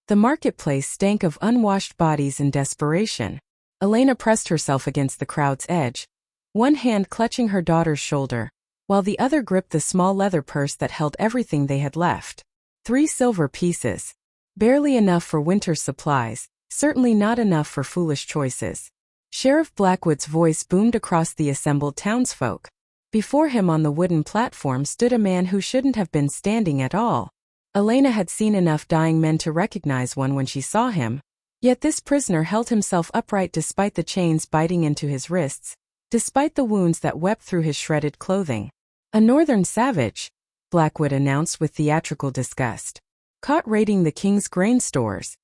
The marketplace stank of unwashed bodies and desperation. Elena pressed herself against the crowd's edge, one hand clutching her daughter's shoulder, while the other gripped the small leather purse that held everything they had left. 3 silver pieces. Barely enough for winter's supplies, certainly not enough for foolish choices. Sheriff Blackwood's voice boomed across the assembled townsfolk. Before him on the wooden platform stood a man who shouldn't have been standing at all. Elena had seen enough dying men to recognize one when she saw him, yet this prisoner held himself upright despite the chains biting into his wrists, despite the wounds that wept through his shredded clothing. A northern savage, Blackwood announced with theatrical disgust, caught raiding the king's grain stores.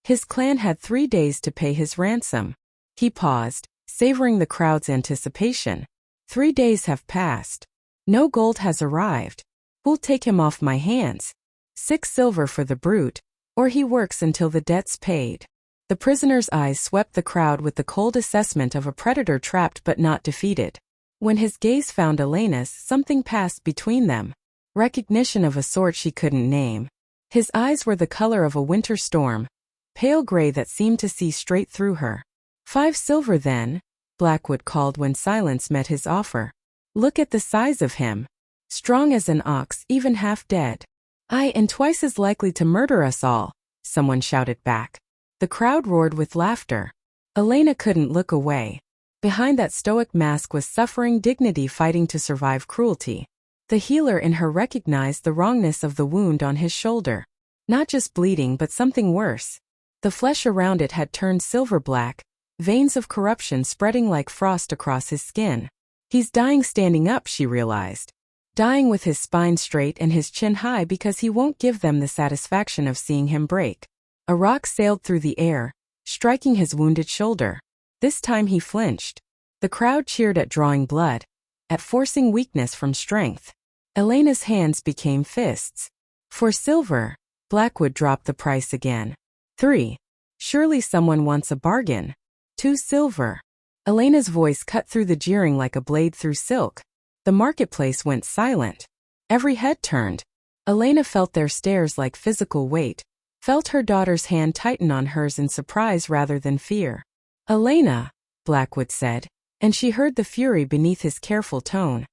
His clan had 3 days to pay his ransom. He paused, savoring the crowd's anticipation. 3 days have passed. No gold has arrived. Who'll take him off my hands? 6 silver for the brute, or he works until the debt's paid. The prisoner's eyes swept the crowd with the cold assessment of a predator trapped but not defeated. When his gaze found Elena's, something passed between them. Recognition of a sort she couldn't name. His eyes were the color of a winter storm, pale gray that seemed to see straight through her. 5 silver then, Blackwood called when silence met his offer. Look at the size of him. Strong as an ox, even half dead. Aye, and twice as likely to murder us all, someone shouted back. The crowd roared with laughter. Elena couldn't look away. Behind that stoic mask was suffering dignity fighting to survive cruelty. The healer in her recognized the wrongness of the wound on his shoulder. Not just bleeding but something worse. The flesh around it had turned silver black, veins of corruption spreading like frost across his skin. He's dying standing up, she realized. Dying with his spine straight and his chin high because he won't give them the satisfaction of seeing him break. A rock sailed through the air, striking his wounded shoulder. This time he flinched. The crowd cheered at drawing blood, at forcing weakness from strength. Elena's hands became fists. For silver, Blackwood dropped the price again. 3. Surely someone wants a bargain. 2 silver. Elena's voice cut through the jeering like a blade through silk. The marketplace went silent. Every head turned. Elena felt their stares like physical weight, felt her daughter's hand tighten on hers in surprise rather than fear. Elena, Blackwood said, and she heard the fury beneath his careful tone.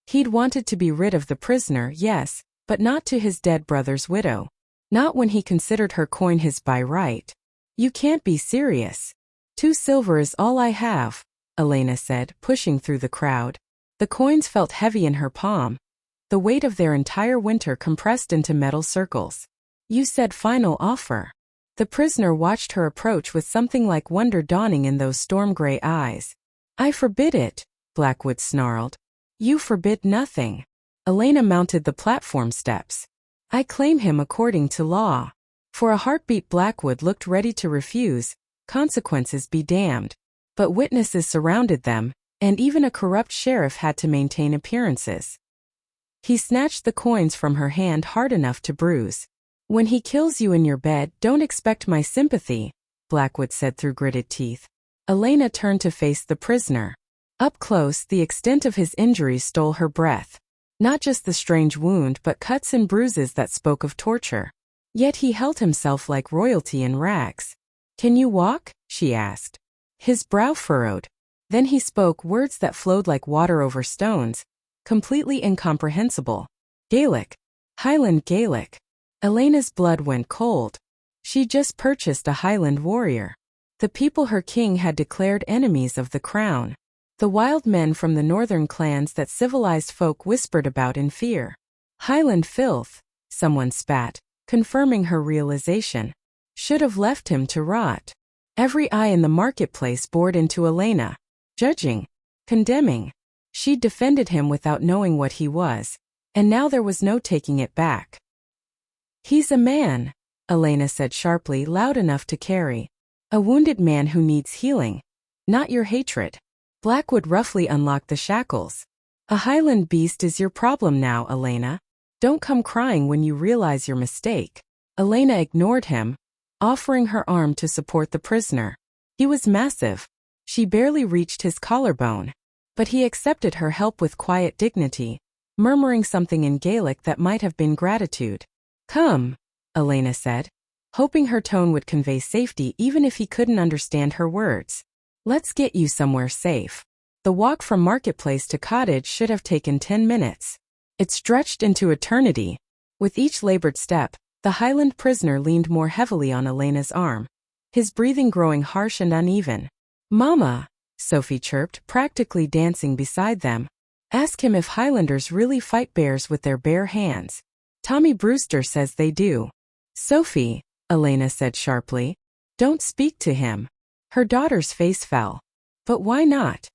He'd wanted to be rid of the prisoner, yes, but not to his dead brother's widow. Not when he considered her coin his by right. You can't be serious. 2 silver is all I have, Elena said, pushing through the crowd. The coins felt heavy in her palm, the weight of their entire winter compressed into metal circles. You said final offer. The prisoner watched her approach with something like wonder dawning in those storm-gray eyes. I forbid it, Blackwood snarled. You forbid nothing. Elena mounted the platform steps. I claim him according to law. For a heartbeat Blackwood looked ready to refuse, consequences be damned. But witnesses surrounded them, and even a corrupt sheriff had to maintain appearances. He snatched the coins from her hand hard enough to bruise. When he kills you in your bed, don't expect my sympathy, Blackwood said through gritted teeth. Elena turned to face the prisoner. Up close, the extent of his injuries stole her breath. Not just the strange wound but cuts and bruises that spoke of torture. Yet he held himself like royalty in rags. Can you walk? She asked. His brow furrowed. Then he spoke words that flowed like water over stones, completely incomprehensible. Gaelic. Highland Gaelic. Elena's blood went cold. She just purchased a Highland warrior. The people her king had declared enemies of the crown. The wild men from the northern clans that civilized folk whispered about in fear. Highland filth, someone spat, confirming her realization. Should have left him to rot. Every eye in the marketplace bored into Elena. Judging, condemning. She'd defended him without knowing what he was, and now there was no taking it back. He's a man, Elena said sharply, loud enough to carry. A wounded man who needs healing. Not your hatred. Blackwood roughly unlocked the shackles. A Highland beast is your problem now, Elena. Don't come crying when you realize your mistake. Elena ignored him, offering her arm to support the prisoner. He was massive. She barely reached his collarbone. But he accepted her help with quiet dignity, murmuring something in Gaelic that might have been gratitude. Come, Elena said. hoping her tone would convey safety even if he couldn't understand her words. Let's get you somewhere safe. The walk from marketplace to cottage should have taken 10 minutes. It stretched into eternity. With each labored step, the Highland prisoner leaned more heavily on Elena's arm, his breathing growing harsh and uneven. "Mama," Sophie chirped, practically dancing beside them. "Ask him if Highlanders really fight bears with their bare hands. Tommy Brewster says they do." "Sophie," Elena said sharply, "don't speak to him." Her daughter's face fell. "But why not?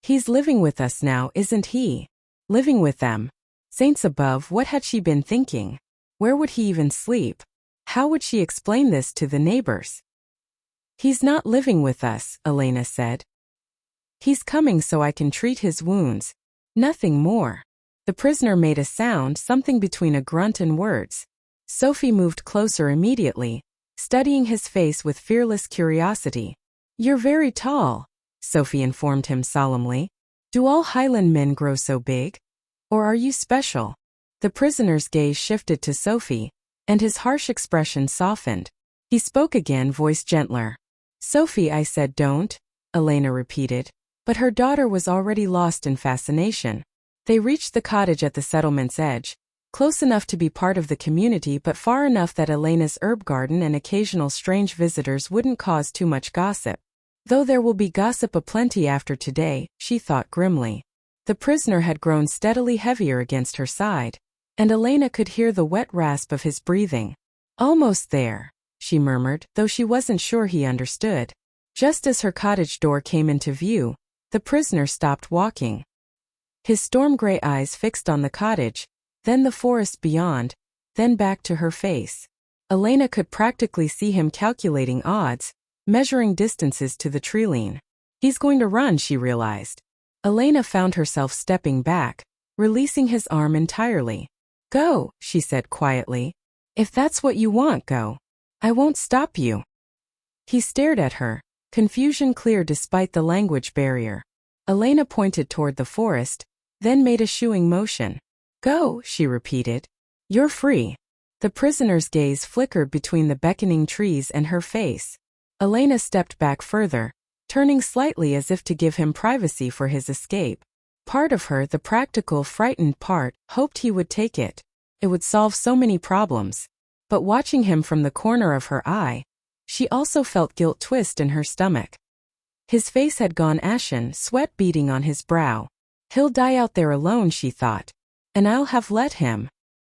He's living with us now, isn't he?" Living with them? Saints above, what had she been thinking? Where would he even sleep? How would she explain this to the neighbors? "He's not living with us," Elena said. "He's coming so I can treat his wounds. Nothing more." The prisoner made a sound, something between a grunt and words. Sophie moved closer immediately, studying his face with fearless curiosity. "You're very tall," Sophie informed him solemnly. "Do all Highland men grow so big? Or are you special?" The prisoner's gaze shifted to Sophie, and his harsh expression softened. He spoke again, voice gentler. "Sophie, I said don't," Elena repeated, but her daughter was already lost in fascination. They reached the cottage at the settlement's edge, close enough to be part of the community but far enough that Elena's herb garden and occasional strange visitors wouldn't cause too much gossip. Though there will be gossip aplenty after today, she thought grimly. The prisoner had grown steadily heavier against her side, and Elena could hear the wet rasp of his breathing. "Almost there," she murmured, though she wasn't sure he understood. Just as her cottage door came into view, the prisoner stopped walking. His storm-gray eyes fixed on the cottage, then the forest beyond, then back to her face. Elena could practically see him calculating odds, measuring distances to the treeline. He's going to run, she realized. Elena found herself stepping back, releasing his arm entirely. "Go," she said quietly. "If that's what you want, go. I won't stop you." He stared at her, confusion clear despite the language barrier. Elena pointed toward the forest, then made a shooing motion. "Go," she repeated. "You're free." The prisoner's gaze flickered between the beckoning trees and her face. Elena stepped back further, turning slightly as if to give him privacy for his escape. Part of her, the practical, frightened part, hoped he would take it. It would solve so many problems. But watching him from the corner of her eye, she also felt guilt twist in her stomach. His face had gone ashen, sweat beading on his brow. He'll die out there alone, she thought. And I'll have let him.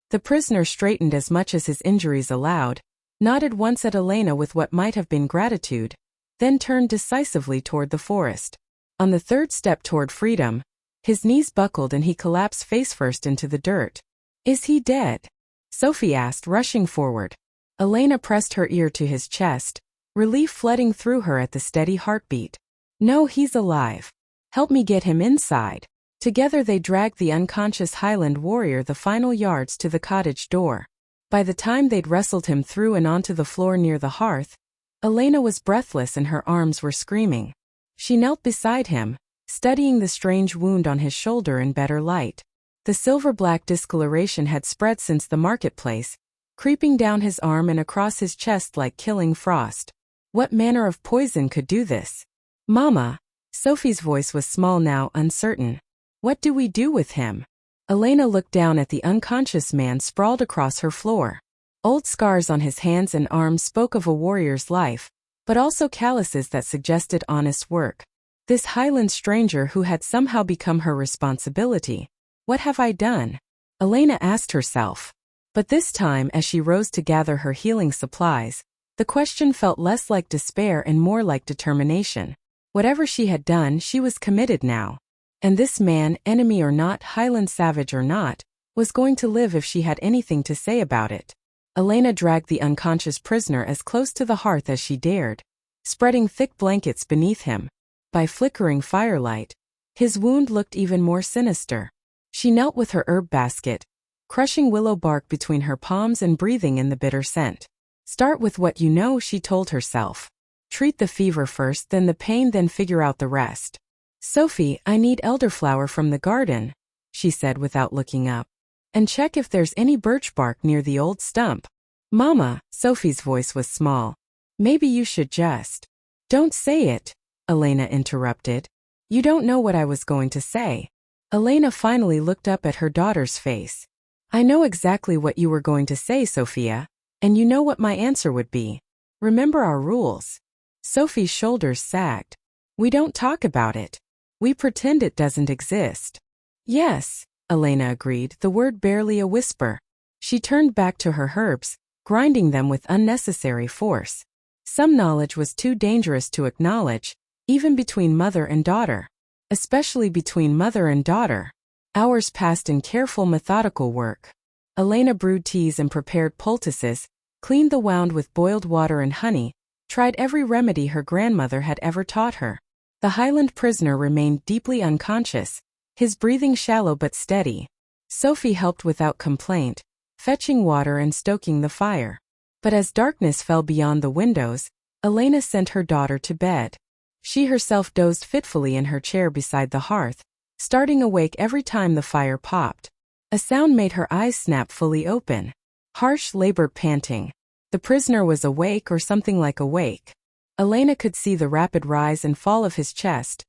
The prisoner straightened as much as his injuries allowed, nodded once at Elena with what might have been gratitude, then turned decisively toward the forest. On the third step toward freedom, his knees buckled and he collapsed face first into the dirt. "Is he dead?" Sophie asked, rushing forward. Elena pressed her ear to his chest, relief flooding through her at the steady heartbeat. "No, he's alive. Help me get him inside." Together they dragged the unconscious Highland warrior the final yards to the cottage door. By the time they'd wrestled him through and onto the floor near the hearth, Elena was breathless and her arms were screaming. She knelt beside him, studying the strange wound on his shoulder in better light. The silver-black discoloration had spread since the marketplace, creeping down his arm and across his chest like killing frost. What manner of poison could do this? "Mama," Sophie's voice was small now, uncertain. "What do we do with him?" Elena looked down at the unconscious man sprawled across her floor. Old scars on his hands and arms spoke of a warrior's life, but also calluses that suggested honest work. This Highland stranger who had somehow become her responsibility. What have I done? Elena asked herself. But this time, as she rose to gather her healing supplies, the question felt less like despair and more like determination. Whatever she had done, she was committed now. And this man, enemy or not, Highland savage or not, was going to live if she had anything to say about it. Elena dragged the unconscious prisoner as close to the hearth as she dared, spreading thick blankets beneath him. By flickering firelight, his wound looked even more sinister. She knelt with her herb basket, crushing willow bark between her palms and breathing in the bitter scent. "Start with what you know," she told herself. "Treat the fever first, then the pain, then figure out the rest." "Sophie, I need elderflower from the garden," she said without looking up. "And check if there's any birch bark near the old stump." Mama, Sophie's voice was small. Maybe you should just. Don't say it, Elena interrupted. You don't know what I was going to say. Elena finally looked up at her daughter's face. I know exactly what you were going to say, Sophia, and you know what my answer would be. Remember our rules. Sophie's shoulders sagged. We don't talk about it. We pretend it doesn't exist. Yes, Elena agreed, the word barely a whisper. She turned back to her herbs, grinding them with unnecessary force. Some knowledge was too dangerous to acknowledge, even between mother and daughter. Especially between mother and daughter. Hours passed in careful methodical work. Elena brewed teas and prepared poultices, cleaned the wound with boiled water and honey, tried every remedy her grandmother had ever taught her. The Highland prisoner remained deeply unconscious, his breathing shallow but steady. Sophie helped without complaint, fetching water and stoking the fire. But as darkness fell beyond the windows, Elena sent her daughter to bed. She herself dozed fitfully in her chair beside the hearth, starting awake every time the fire popped. A sound made her eyes snap fully open. Harsh, labored panting. The prisoner was awake or something like awake. Elena could see the rapid rise and fall of his chest,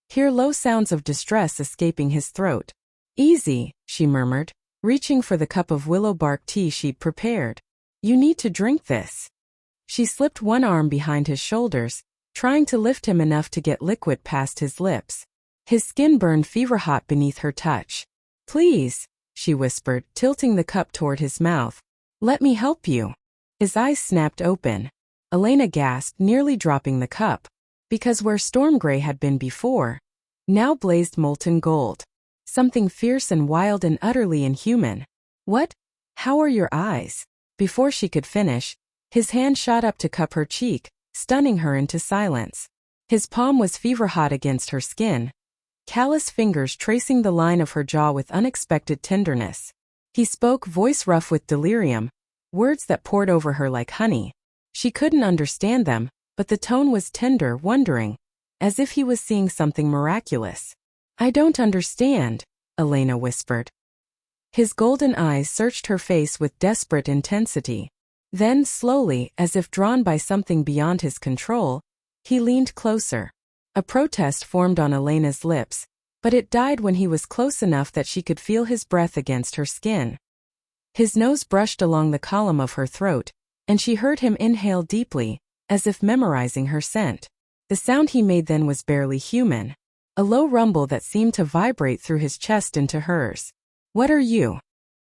hear low sounds of distress escaping his throat. Easy, she murmured, reaching for the cup of willow bark tea she'd prepared. You need to drink this. She slipped one arm behind his shoulders, trying to lift him enough to get liquid past his lips. His skin burned fever-hot beneath her touch. Please, she whispered, tilting the cup toward his mouth. Let me help you. His eyes snapped open. Elena gasped, nearly dropping the cup. Because where storm gray had been before, now blazed molten gold. Something fierce and wild and utterly inhuman. What? How are your eyes? Before she could finish, his hand shot up to cup her cheek, stunning her into silence. His palm was fever-hot against her skin, callous fingers tracing the line of her jaw with unexpected tenderness. He spoke, voice rough with delirium, words that poured over her like honey. She couldn't understand them, but the tone was tender, wondering, as if he was seeing something miraculous. I don't understand, Elena whispered. His golden eyes searched her face with desperate intensity. Then, slowly, as if drawn by something beyond his control, he leaned closer. A protest formed on Elena's lips, but it died when he was close enough that she could feel his breath against her skin. His nose brushed along the column of her throat, and she heard him inhale deeply, as if memorizing her scent. The sound he made then was barely human, a low rumble that seemed to vibrate through his chest into hers. What are you?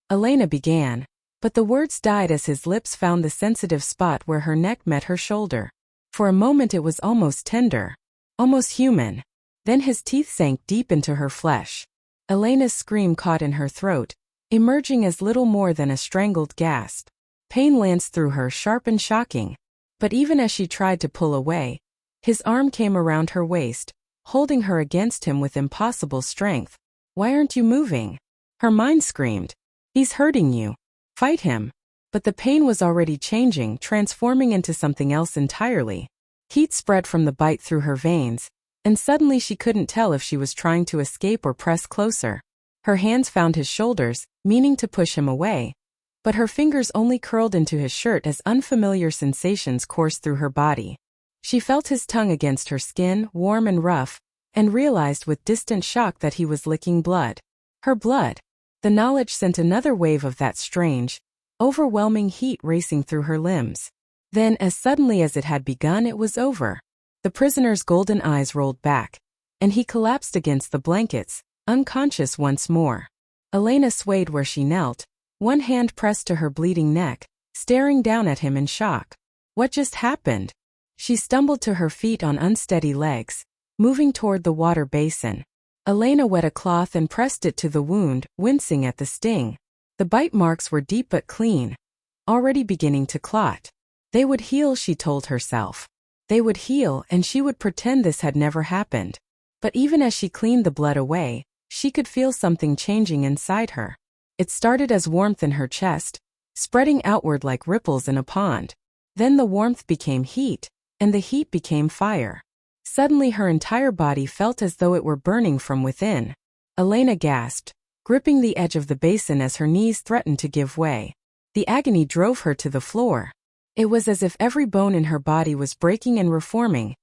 Elena began, but the words died as his lips found the sensitive spot where her neck met her shoulder. For a moment it was almost tender, almost human. Then his teeth sank deep into her flesh. Elena's scream caught in her throat, emerging as little more than a strangled gasp. Pain lanced through her, sharp and shocking. But even as she tried to pull away, his arm came around her waist, holding her against him with impossible strength. Why aren't you moving? Her mind screamed. He's hurting you. Fight him. But the pain was already changing, transforming into something else entirely. Heat spread from the bite through her veins, and suddenly she couldn't tell if she was trying to escape or press closer. Her hands found his shoulders, meaning to push him away, but her fingers only curled into his shirt as unfamiliar sensations coursed through her body. She felt his tongue against her skin, warm and rough, and realized with distant shock that he was licking blood. Her blood. The knowledge sent another wave of that strange, overwhelming heat racing through her limbs. Then, as suddenly as it had begun, it was over. The prisoner's golden eyes rolled back, and he collapsed against the blankets, unconscious once more. Elena swayed where she knelt, one hand pressed to her bleeding neck, staring down at him in shock. What just happened? She stumbled to her feet on unsteady legs, moving toward the water basin. Elena wet a cloth and pressed it to the wound, wincing at the sting. The bite marks were deep but clean, already beginning to clot. They would heal, she told herself. They would heal, and she would pretend this had never happened. But even as she cleaned the blood away, she could feel something changing inside her. It started as warmth in her chest, spreading outward like ripples in a pond. Then the warmth became heat, and the heat became fire. Suddenly her entire body felt as though it were burning from within. Elena gasped, gripping the edge of the basin as her knees threatened to give way. The agony drove her to the floor. It was as if every bone in her body was breaking and reforming,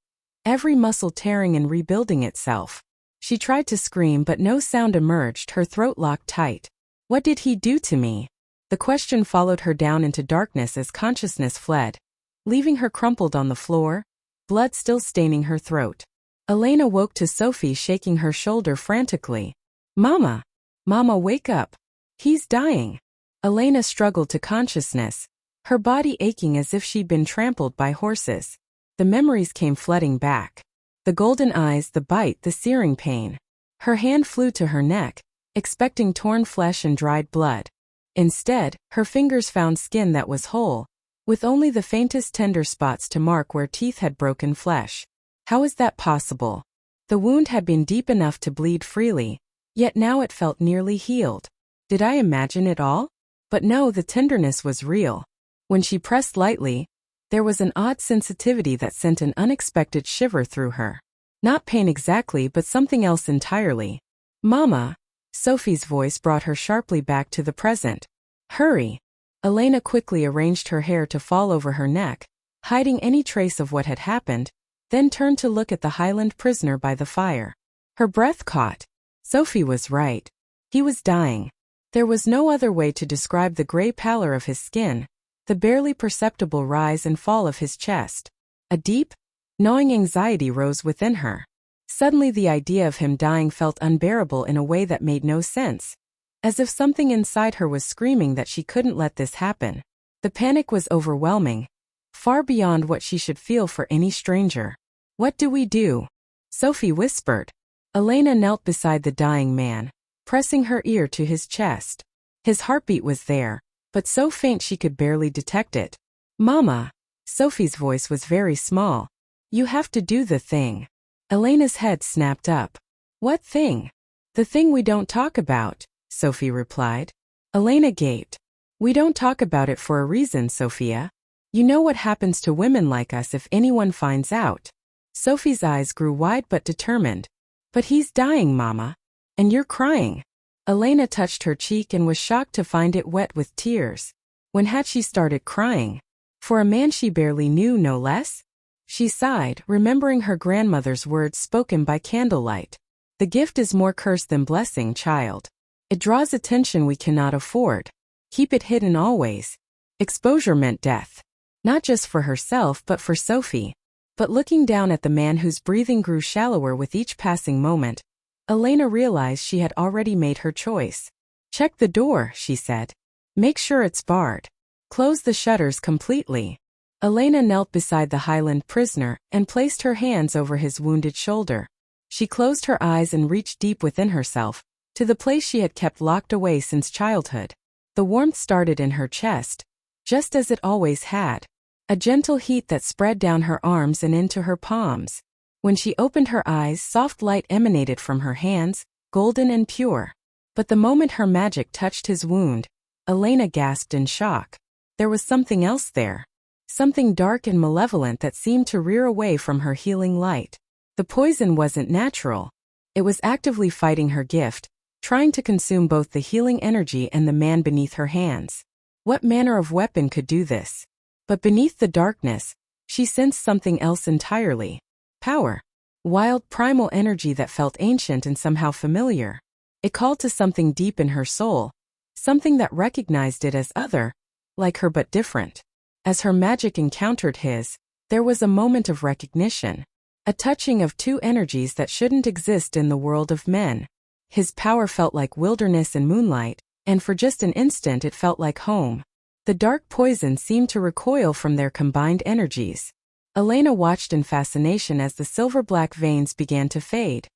every muscle tearing and rebuilding itself. She tried to scream but no sound emerged, her throat locked tight. What did he do to me? The question followed her down into darkness as consciousness fled, leaving her crumpled on the floor, blood still staining her throat. Elena woke to Sophie shaking her shoulder frantically. Mama! Mama, wake up! He's dying! Elena struggled to consciousness, her body aching as if she'd been trampled by horses. The memories came flooding back. The golden eyes, the bite, the searing pain. Her hand flew to her neck, expecting torn flesh and dried blood. Instead, her fingers found skin that was whole, with only the faintest tender spots to mark where teeth had broken flesh. How is that possible? The wound had been deep enough to bleed freely, yet now it felt nearly healed. Did I imagine it all? But no, the tenderness was real. When she pressed lightly, there was an odd sensitivity that sent an unexpected shiver through her. Not pain exactly, but something else entirely. Mama! Sophie's voice brought her sharply back to the present. Hurry! Elena quickly arranged her hair to fall over her neck, hiding any trace of what had happened, then turned to look at the Highland prisoner by the fire. Her breath caught. Sophie was right. He was dying. There was no other way to describe the gray pallor of his skin, the barely perceptible rise and fall of his chest. A deep, gnawing anxiety rose within her. Suddenly the idea of him dying felt unbearable in a way that made no sense, as if something inside her was screaming that she couldn't let this happen. The panic was overwhelming, far beyond what she should feel for any stranger. What do we do? Sophie whispered. Elena knelt beside the dying man, pressing her ear to his chest. His heartbeat was there, but so faint she could barely detect it. Mama! Sophie's voice was very small. You have to do the thing. Elena's head snapped up. What thing? The thing we don't talk about, Sophie replied. Elena gaped. We don't talk about it for a reason, Sophia. You know what happens to women like us if anyone finds out. Sophie's eyes grew wide but determined. But he's dying, Mama. And you're crying. Elena touched her cheek and was shocked to find it wet with tears. When had she started crying? For a man she barely knew, no less? She sighed, remembering her grandmother's words spoken by candlelight. The gift is more curse than blessing, child. It draws attention we cannot afford. Keep it hidden always. Exposure meant death. Not just for herself but for Sophie. But looking down at the man whose breathing grew shallower with each passing moment, Elena realized she had already made her choice. Check the door, she said. Make sure it's barred. Close the shutters completely. Elena knelt beside the Highland prisoner and placed her hands over his wounded shoulder. She closed her eyes and reached deep within herself, to the place she had kept locked away since childhood. The warmth started in her chest, just as it always had. A gentle heat that spread down her arms and into her palms. When she opened her eyes, soft light emanated from her hands, golden and pure. But the moment her magic touched his wound, Elena gasped in shock. There was something else there. Something dark and malevolent that seemed to rear away from her healing light. The poison wasn't natural. It was actively fighting her gift, trying to consume both the healing energy and the man beneath her hands. What manner of weapon could do this? But beneath the darkness, she sensed something else entirely. Power. Wild, primal energy that felt ancient and somehow familiar. It called to something deep in her soul, something that recognized it as other, like her but different. As her magic encountered his, there was a moment of recognition. A touching of two energies that shouldn't exist in the world of men. His power felt like wilderness and moonlight, and for just an instant it felt like home. The dark poison seemed to recoil from their combined energies. Elena watched in fascination as the silver-black veins began to fade,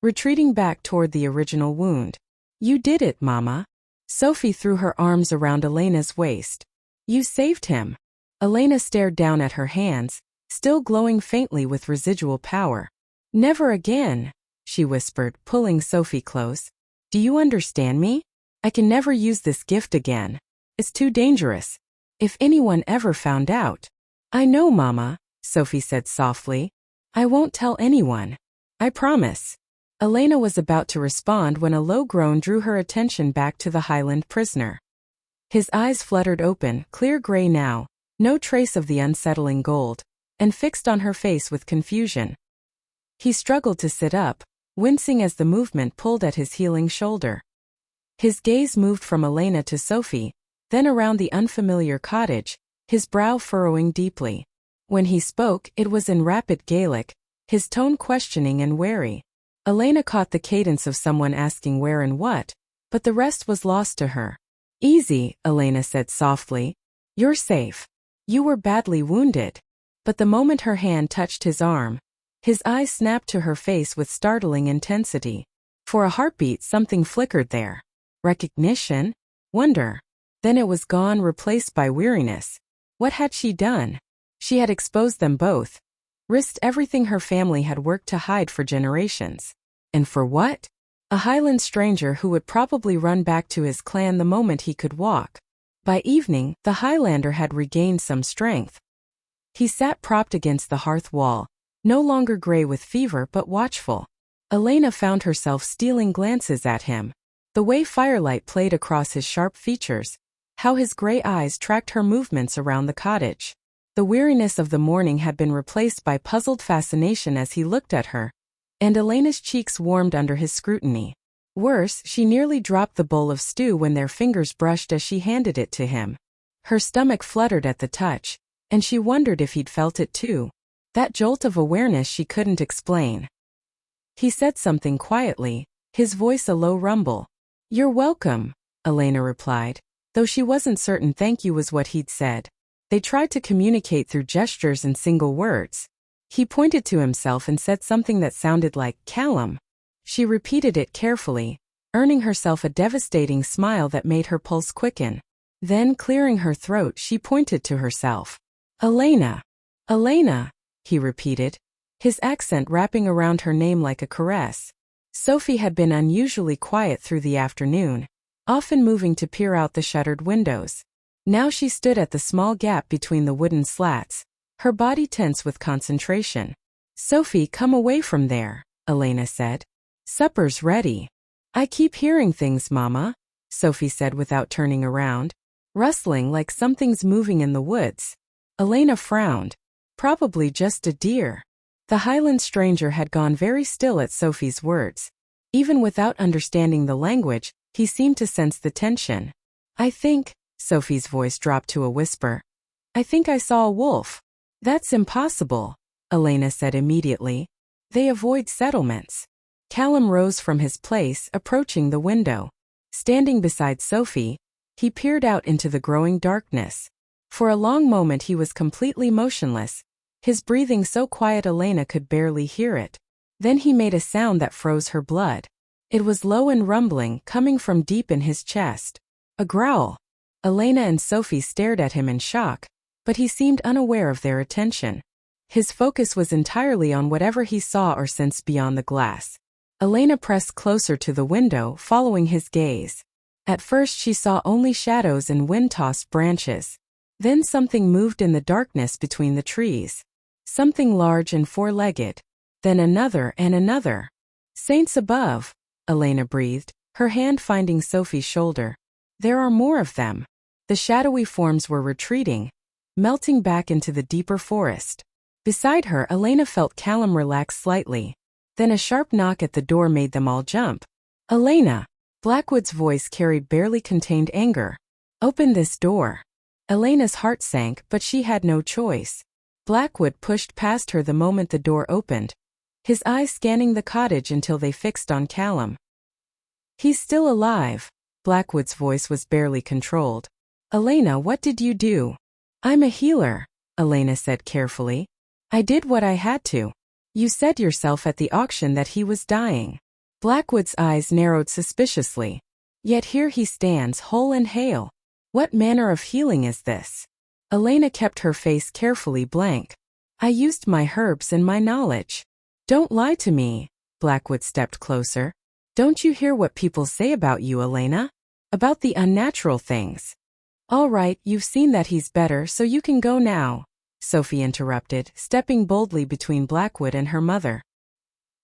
retreating back toward the original wound. You did it, Mama. Sophie threw her arms around Elena's waist. You saved him. Elena stared down at her hands, still glowing faintly with residual power. Never again, she whispered, pulling Sophie close. Do you understand me? I can never use this gift again. It's too dangerous. If anyone ever found out. I know, Mama, Sophie said softly. I won't tell anyone. I promise. Elena was about to respond when a low groan drew her attention back to the Highland prisoner. His eyes fluttered open, clear gray now, no trace of the unsettling gold, and fixed on her face with confusion. He struggled to sit up, wincing as the movement pulled at his healing shoulder. His gaze moved from Elena to Sophie, then around the unfamiliar cottage, his brow furrowing deeply. When he spoke, it was in rapid Gaelic, his tone questioning and wary. Elena caught the cadence of someone asking where and what, but the rest was lost to her. "Easy," Elena said softly. "You're safe. You were badly wounded." But the moment her hand touched his arm, his eyes snapped to her face with startling intensity. For a heartbeat, something flickered there. Recognition? Wonder. Then it was gone, replaced by weariness. What had she done? She had exposed them both, risked everything her family had worked to hide for generations. And for what? A Highland stranger who would probably run back to his clan the moment he could walk. By evening, the Highlander had regained some strength. He sat propped against the hearth wall, no longer gray with fever but watchful. Elena found herself stealing glances at him. The way firelight played across his sharp features, how his gray eyes tracked her movements around the cottage. The weariness of the morning had been replaced by puzzled fascination as he looked at her, and Elena's cheeks warmed under his scrutiny. Worse, she nearly dropped the bowl of stew when their fingers brushed as she handed it to him. Her stomach fluttered at the touch, and she wondered if he'd felt it too. That jolt of awareness she couldn't explain. He said something quietly, his voice a low rumble. "You're welcome," Elena replied, though she wasn't certain thank you was what he'd said. They tried to communicate through gestures and single words. He pointed to himself and said something that sounded like, "Callum." She repeated it carefully, earning herself a devastating smile that made her pulse quicken. Then, clearing her throat, she pointed to herself. "Elena. Elena," he repeated, his accent wrapping around her name like a caress. Sophie had been unusually quiet through the afternoon, often moving to peer out the shuttered windows. Now she stood at the small gap between the wooden slats, her body tense with concentration. "Sophie, come away from there," Elena said. "Supper's ready." "I keep hearing things, Mama," Sophie said without turning around. "Rustling like something's moving in the woods." Elena frowned. "Probably just a deer." The Highland stranger had gone very still at Sophie's words. Even without understanding the language, he seemed to sense the tension. "I think," Sophie's voice dropped to a whisper, "I think I saw a wolf." "That's impossible," Elena said immediately. "They avoid settlements." Callum rose from his place, approaching the window. Standing beside Sophie, he peered out into the growing darkness. For a long moment he was completely motionless, his breathing so quiet Elena could barely hear it. Then he made a sound that froze her blood. It was low and rumbling, coming from deep in his chest. A growl. Elena and Sophie stared at him in shock, but he seemed unaware of their attention. His focus was entirely on whatever he saw or sensed beyond the glass. Elena pressed closer to the window, following his gaze. At first she saw only shadows and wind-tossed branches. Then something moved in the darkness between the trees. Something large and four-legged. Then another and another. "Saints above," Elena breathed, her hand finding Sophie's shoulder. "There are more of them." The shadowy forms were retreating, melting back into the deeper forest. Beside her, Elena felt Callum relax slightly. Then a sharp knock at the door made them all jump. "Elena!" Blackwood's voice carried barely contained anger. "Open this door." Elena's heart sank, but she had no choice. Blackwood pushed past her the moment the door opened, his eyes scanning the cottage until they fixed on Callum. "He's still alive." Blackwood's voice was barely controlled. "Elena, what did you do?" "I'm a healer," Elena said carefully. "I did what I had to. You said yourself at the auction that he was dying." Blackwood's eyes narrowed suspiciously. "Yet here he stands whole and hale. What manner of healing is this?" Elena kept her face carefully blank. "I used my herbs and my knowledge." "Don't lie to me." Blackwood stepped closer. "Don't you hear what people say about you, Elena? About the unnatural things." "All right, you've seen that he's better, so you can go now," Sophie interrupted, stepping boldly between Blackwood and her mother.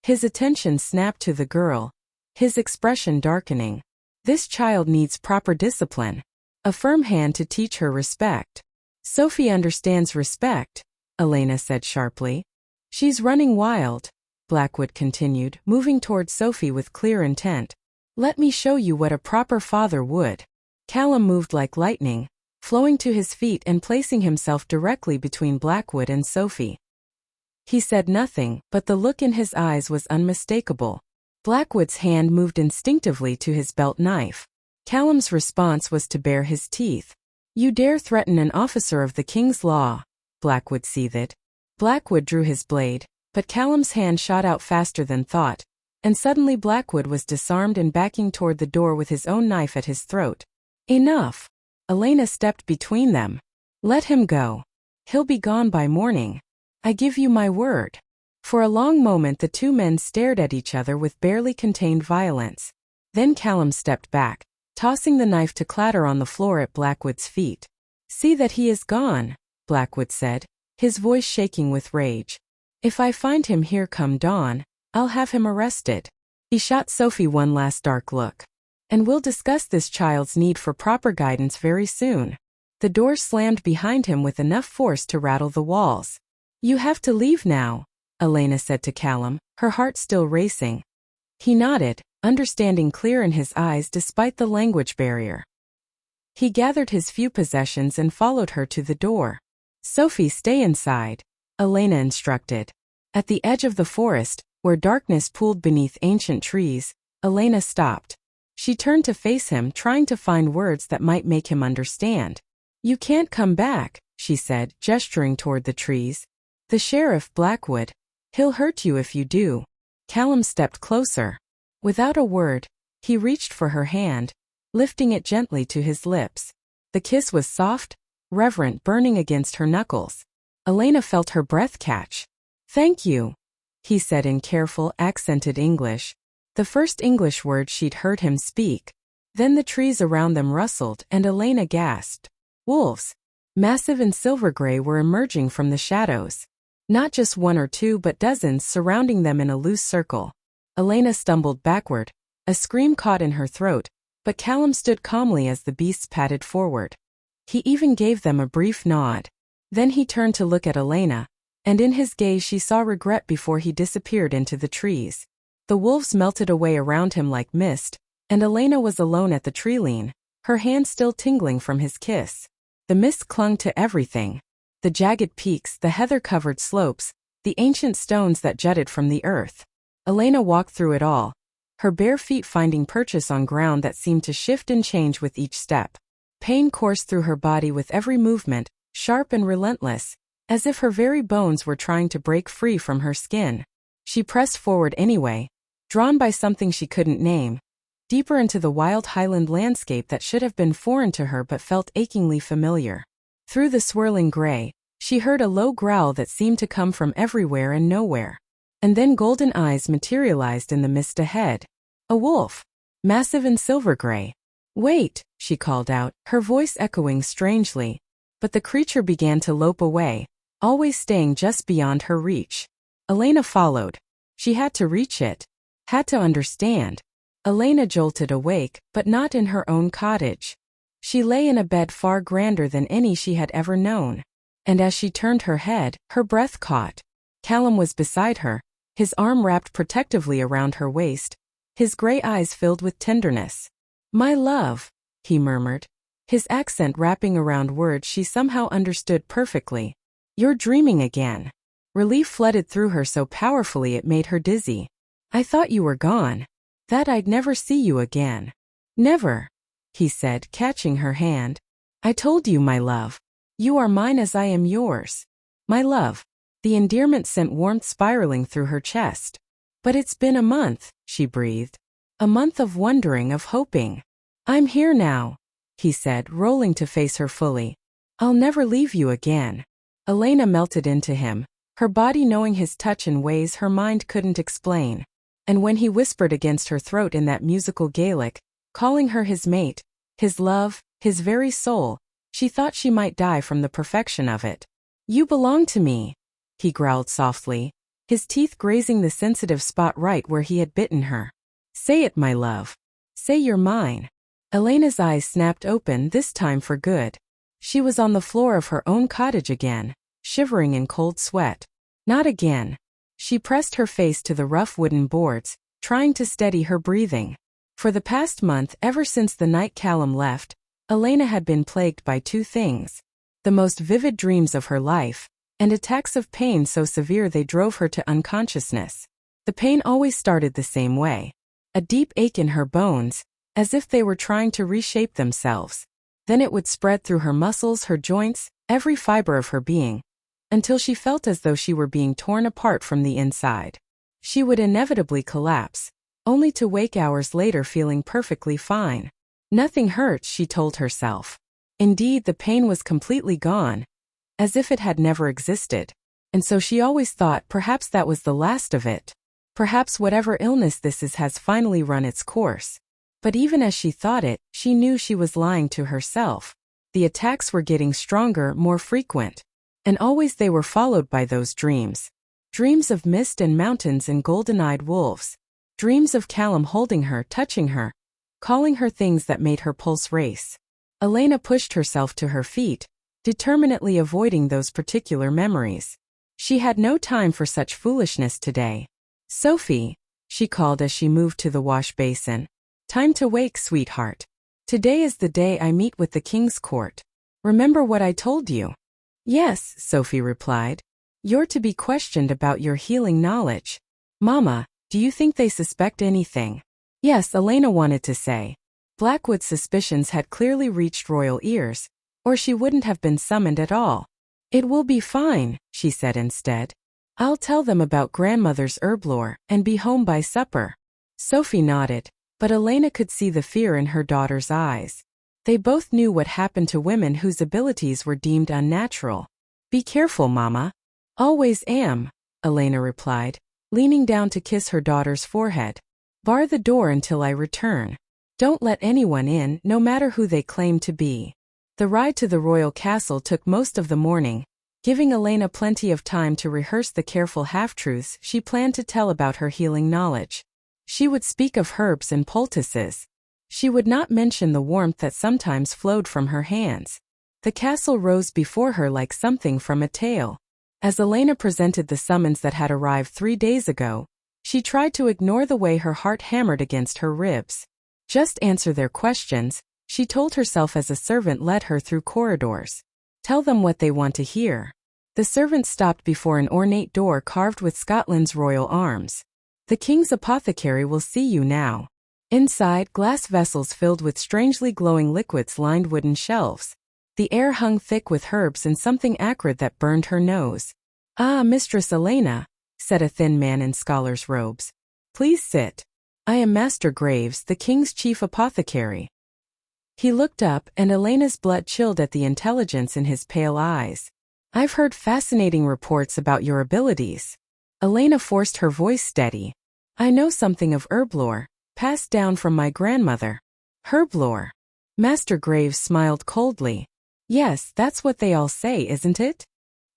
His attention snapped to the girl, his expression darkening. "This child needs proper discipline." A firm hand to teach her respect. Sophie understands respect, Elena said sharply. She's running wild, Blackwood continued, moving toward Sophie with clear intent. Let me show you what a proper father would. Callum moved like lightning, flowing to his feet and placing himself directly between Blackwood and Sophie. He said nothing, but the look in his eyes was unmistakable. Blackwood's hand moved instinctively to his belt knife. Callum's response was to bare his teeth. You dare threaten an officer of the king's law, Blackwood seethed. Blackwood drew his blade, but Callum's hand shot out faster than thought, and suddenly Blackwood was disarmed and backing toward the door with his own knife at his throat. Enough! Elena stepped between them. Let him go. He'll be gone by morning. I give you my word. For a long moment the two men stared at each other with barely contained violence. Then Callum stepped back, tossing the knife to clatter on the floor at Blackwood's feet. See that he is gone, Blackwood said, his voice shaking with rage. If I find him here come dawn, I'll have him arrested. He shot Sophie one last dark look. And we'll discuss this child's need for proper guidance very soon. The door slammed behind him with enough force to rattle the walls. You have to leave now, Elena said to Callum, her heart still racing. He nodded, understanding clear in his eyes despite the language barrier. He gathered his few possessions and followed her to the door. Sophie, stay inside, Elena instructed. At the edge of the forest, where darkness pooled beneath ancient trees, Elena stopped. She turned to face him, trying to find words that might make him understand. You can't come back, she said, gesturing toward the trees. The sheriff, Blackwood. He'll hurt you if you do. Callum stepped closer. Without a word, he reached for her hand, lifting it gently to his lips. The kiss was soft, reverent, burning against her knuckles. Elena felt her breath catch. Thank you, he said in careful, accented English. The first English word she'd heard him speak. Then the trees around them rustled and Elena gasped. Wolves, massive and silver gray, were emerging from the shadows. Not just one or two but dozens surrounding them in a loose circle. Elena stumbled backward, a scream caught in her throat, but Callum stood calmly as the beasts padded forward. He even gave them a brief nod. Then he turned to look at Elena, and in his gaze she saw regret before he disappeared into the trees. The wolves melted away around him like mist, and Elena was alone at the tree-line, her hand still tingling from his kiss. The mist clung to everything. The jagged peaks, the heather-covered slopes, the ancient stones that jutted from the earth. Elena walked through it all, her bare feet finding purchase on ground that seemed to shift and change with each step. Pain coursed through her body with every movement, sharp and relentless, as if her very bones were trying to break free from her skin. She pressed forward anyway, drawn by something she couldn't name, deeper into the wild Highland landscape that should have been foreign to her but felt achingly familiar. Through the swirling gray, she heard a low growl that seemed to come from everywhere and nowhere. And then golden eyes materialized in the mist ahead. A wolf, massive and silver gray. Wait, she called out, her voice echoing strangely. But the creature began to lope away, always staying just beyond her reach. Elena followed. She had to reach it. Had to understand. Elena jolted awake, but not in her own cottage. She lay in a bed far grander than any she had ever known. And as she turned her head, her breath caught. Callum was beside her, his arm wrapped protectively around her waist, his gray eyes filled with tenderness. My love, he murmured, his accent wrapping around words she somehow understood perfectly. You're dreaming again. Relief flooded through her so powerfully it made her dizzy. I thought you were gone. That I'd never see you again. Never, he said, catching her hand. I told you, my love. You are mine as I am yours. My love. The endearment sent warmth spiraling through her chest. But it's been a month, she breathed. A month of wondering, of hoping. I'm here now, he said, rolling to face her fully. I'll never leave you again. Elena melted into him, her body knowing his touch in ways her mind couldn't explain. And when he whispered against her throat in that musical Gaelic, calling her his mate, his love, his very soul, she thought she might die from the perfection of it. You belong to me, he growled softly, his teeth grazing the sensitive spot right where he had bitten her. Say it, my love. Say you're mine. Elena's eyes snapped open, this time for good. She was on the floor of her own cottage again, shivering in cold sweat. Not again. She pressed her face to the rough wooden boards, trying to steady her breathing. For the past month, ever since the night Callum left, Elena had been plagued by two things: the most vivid dreams of her life, and attacks of pain so severe they drove her to unconsciousness. The pain always started the same way. A deep ache in her bones, as if they were trying to reshape themselves. Then it would spread through her muscles, her joints, every fiber of her being, until she felt as though she were being torn apart from the inside. She would inevitably collapse, only to wake hours later feeling perfectly fine. Nothing hurt, she told herself. Indeed, the pain was completely gone, as if it had never existed. And so she always thought perhaps that was the last of it. Perhaps whatever illness this is has finally run its course. But even as she thought it, she knew she was lying to herself. The attacks were getting stronger, more frequent. And always they were followed by those dreams. Dreams of mist and mountains and golden-eyed wolves. Dreams of Callum holding her, touching her, calling her things that made her pulse race. Elena pushed herself to her feet, determinedly avoiding those particular memories. She had no time for such foolishness today. "Sophie," she called as she moved to the wash basin. "Time to wake, sweetheart. Today is the day I meet with the king's court. Remember what I told you?" "Yes," Sophie replied. "You're to be questioned about your healing knowledge." "Mama, do you think they suspect anything?" "Yes," Elena wanted to say. Blackwood's suspicions had clearly reached royal ears, or she wouldn't have been summoned at all. "It will be fine," she said instead. "I'll tell them about grandmother's herb lore and be home by supper." Sophie nodded, but Elena could see the fear in her daughter's eyes. They both knew what happened to women whose abilities were deemed unnatural. "Be careful, Mama." "Always am," Elena replied, leaning down to kiss her daughter's forehead. "Bar the door until I return. Don't let anyone in, no matter who they claim to be." The ride to the royal castle took most of the morning, giving Elena plenty of time to rehearse the careful half-truths she planned to tell about her healing knowledge. She would speak of herbs and poultices. She would not mention the warmth that sometimes flowed from her hands. The castle rose before her like something from a tale. As Elena presented the summons that had arrived 3 days ago, she tried to ignore the way her heart hammered against her ribs. Just answer their questions, she told herself as a servant led her through corridors. Tell them what they want to hear. The servant stopped before an ornate door carved with Scotland's royal arms. "The king's apothecary will see you now." Inside, glass vessels filled with strangely glowing liquids lined wooden shelves. The air hung thick with herbs and something acrid that burned her nose. "Ah, Mistress Elena," said a thin man in scholar's robes. "Please sit. I am Master Graves, the king's chief apothecary." He looked up, and Elena's blood chilled at the intelligence in his pale eyes. "I've heard fascinating reports about your abilities." Elena forced her voice steady. "I know something of herb lore, passed down from my grandmother." "Herb lore?" Master Graves smiled coldly. "Yes, that's what they all say, isn't it?"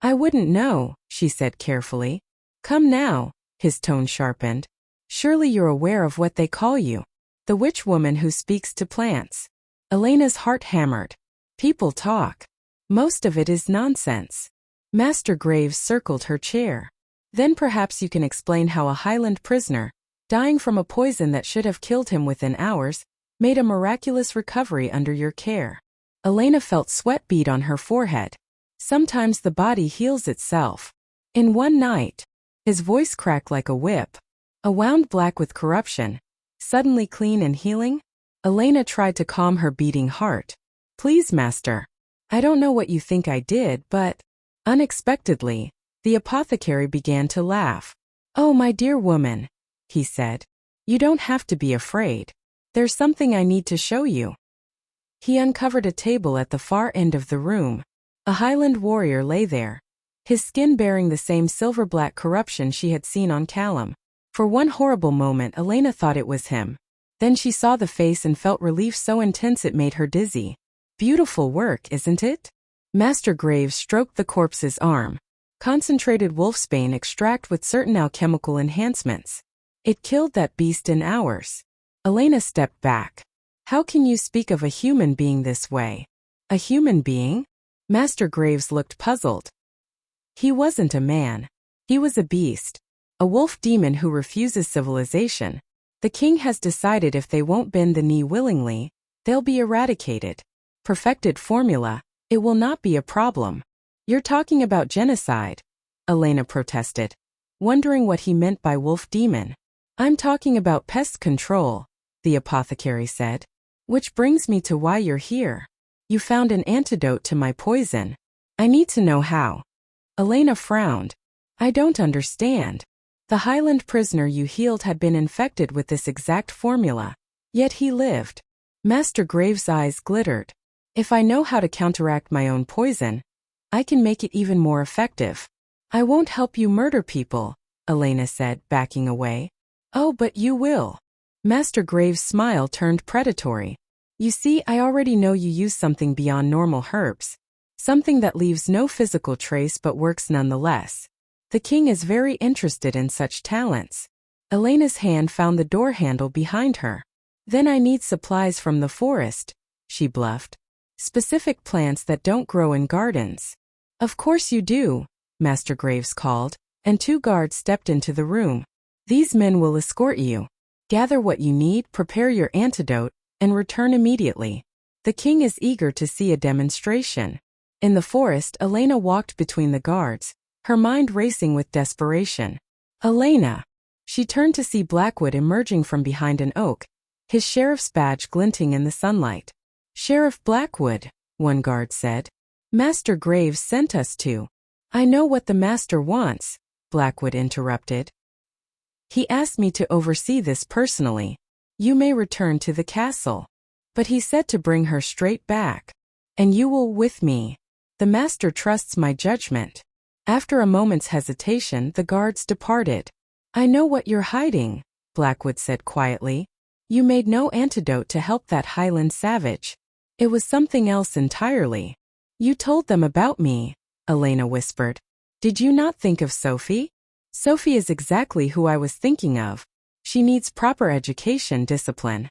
"I wouldn't know," she said carefully. "Come now," his tone sharpened. "Surely you're aware of what they call you. The witch woman who speaks to plants." Elena's heart hammered. "People talk. Most of it is nonsense." Master Graves circled her chair. "Then perhaps you can explain how a Highland prisoner, dying from a poison that should have killed him within hours, made a miraculous recovery under your care." Elena felt sweat bead on her forehead. "Sometimes the body heals itself. In one night." His voice cracked like a whip. "A wound black with corruption, suddenly clean and healing?" Elena tried to calm her beating heart. "Please, Master. I don't know what you think I did, but—" Unexpectedly, the apothecary began to laugh. "Oh, my dear woman," he said. "You don't have to be afraid. There's something I need to show you." He uncovered a table at the far end of the room. A Highland warrior lay there, his skin bearing the same silver-black corruption she had seen on Callum. For one horrible moment Elena thought it was him. Then she saw the face and felt relief so intense it made her dizzy. "Beautiful work, isn't it?" Master Graves stroked the corpse's arm. "Concentrated wolfsbane extract with certain alchemical enhancements. It killed that beast in hours." Elena stepped back. How can you speak of a human being this way? A human being? Master Graves looked puzzled. He wasn't a man. He was a beast. A wolf demon who refuses civilization. The king has decided if they won't bend the knee willingly, they'll be eradicated. Perfected formula, it will not be a problem. You're talking about genocide, Elena protested, wondering what he meant by wolf demon. I'm talking about pest control, the apothecary said. Which brings me to why you're here. You found an antidote to my poison. I need to know how. Elena frowned. I don't understand. The Highland prisoner you healed had been infected with this exact formula. Yet he lived. Master Graves' eyes glittered. If I know how to counteract my own poison, I can make it even more effective. I won't help you murder people, Elena said, backing away. Oh, but you will. Master Graves' smile turned predatory. You see, I already know you use something beyond normal herbs. Something that leaves no physical trace but works nonetheless. The king is very interested in such talents. Elena's hand found the door handle behind her. Then I need supplies from the forest, she bluffed. Specific plants that don't grow in gardens. Of course you do, Master Graves called, and 2 guards stepped into the room. These men will escort you. Gather what you need, prepare your antidote, and return immediately. The king is eager to see a demonstration. In the forest, Elena walked between the guards, her mind racing with desperation. Elena! She turned to see Blackwood emerging from behind an oak, his sheriff's badge glinting in the sunlight. Sheriff Blackwood, one guard said. Master Graves sent us to. I know what the master wants, Blackwood interrupted. He asked me to oversee this personally. You may return to the castle. But he said to bring her straight back. And you will with me. The master trusts my judgment. After a moment's hesitation, the guards departed. I know what you're hiding, Blackwood said quietly. You made no antidote to help that Highland savage. It was something else entirely. You told them about me, Elena whispered. Did you not think of Sophie? Sophie is exactly who I was thinking of. She needs proper education discipline.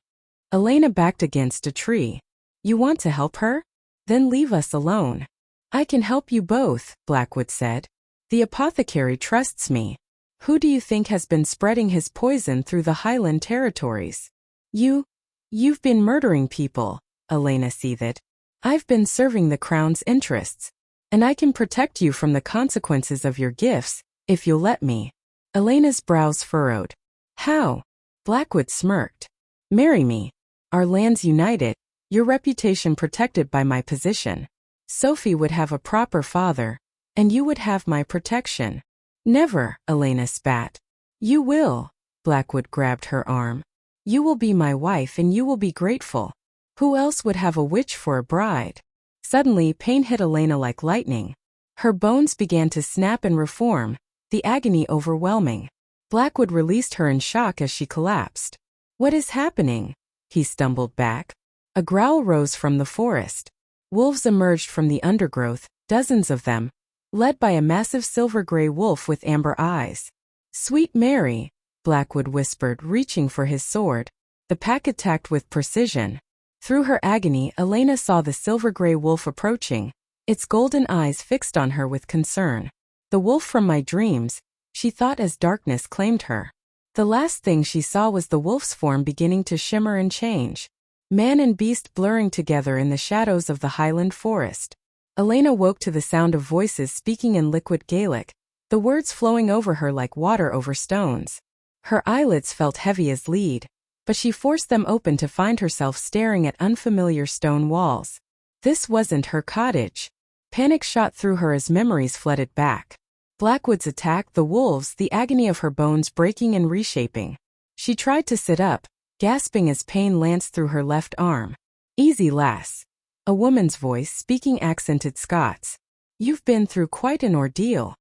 Elena backed against a tree. You want to help her? Then leave us alone. I can help you both, Blackwood said. The apothecary trusts me. Who do you think has been spreading his poison through the Highland territories? You've been murdering people, Elena seethed. I've been serving the crown's interests. And I can protect you from the consequences of your gifts, if you'll let me. Elena's brows furrowed. How? Blackwood smirked. Marry me. Our lands united, your reputation protected by my position. Sophie would have a proper father, and you would have my protection. Never, Elena spat. You will. Blackwood grabbed her arm. You will be my wife and you will be grateful. Who else would have a witch for a bride? Suddenly, pain hit Elena like lightning. Her bones began to snap and reform, the agony overwhelming. Blackwood released her in shock as she collapsed. What is happening? He stumbled back. A growl rose from the forest. Wolves emerged from the undergrowth, dozens of them, led by a massive silver-gray wolf with amber eyes. Sweet Mary, Blackwood whispered, reaching for his sword. The pack attacked with precision. Through her agony, Elena saw the silver-gray wolf approaching, its golden eyes fixed on her with concern. The wolf from my dreams, she thought as darkness claimed her. The last thing she saw was the wolf's form beginning to shimmer and change. Man and beast blurring together in the shadows of the Highland forest. Elena woke to the sound of voices speaking in liquid Gaelic, the words flowing over her like water over stones. Her eyelids felt heavy as lead, but she forced them open to find herself staring at unfamiliar stone walls. This wasn't her cottage. Panic shot through her as memories flooded back. Blackwood's attack, the wolves, the agony of her bones breaking and reshaping. She tried to sit up, gasping as pain lanced through her left arm. Easy, lass. A woman's voice, speaking accented Scots. You've been through quite an ordeal.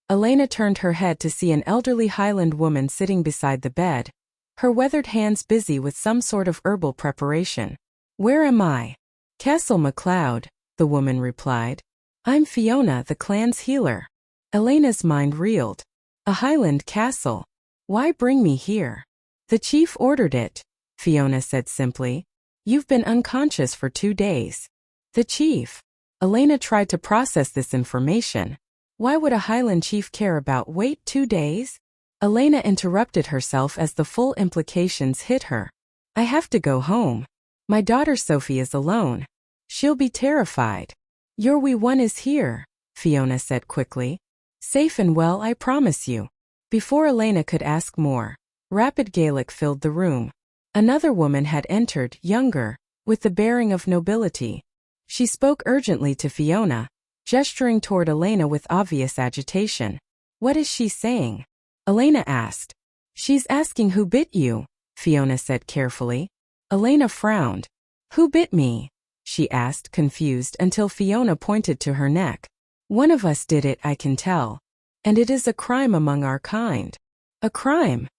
Elena turned her head to see an elderly Highland woman sitting beside the bed, her weathered hands busy with some sort of herbal preparation. Where am I? Castle MacLeod, the woman replied. I'm Fiona, the clan's healer. Elena's mind reeled. A Highland castle. Why bring me here? The chief ordered it, Fiona said simply. You've been unconscious for 2 days. The chief. Elena tried to process this information. Why would a Highland chief care about wait 2 days? Elena interrupted herself as the full implications hit her. I have to go home. My daughter Sophie is alone. She'll be terrified. Your wee one is here, Fiona said quickly. Safe and well, I promise you. Before Elena could ask more, rapid Gaelic filled the room. Another woman had entered, younger, with the bearing of nobility. She spoke urgently to Fiona, gesturing toward Elena with obvious agitation. What is she saying? Elena asked. She's asking who bit you, Fiona said carefully. Elena frowned. Who bit me? She asked, confused, until Fiona pointed to her neck. One of us did it, I can tell. And it is a crime among our kind. A crime?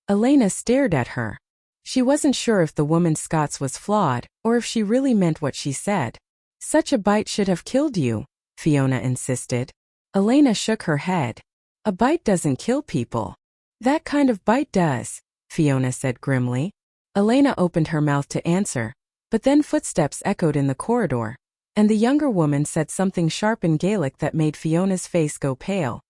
Elena stared at her. She wasn't sure if the woman's Scots was flawed, or if she really meant what she said. Such a bite should have killed you, Fiona insisted. Elena shook her head. A bite doesn't kill people. That kind of bite does, Fiona said grimly. Elena opened her mouth to answer, but then footsteps echoed in the corridor, and the younger woman said something sharp in Gaelic that made Fiona's face go pale.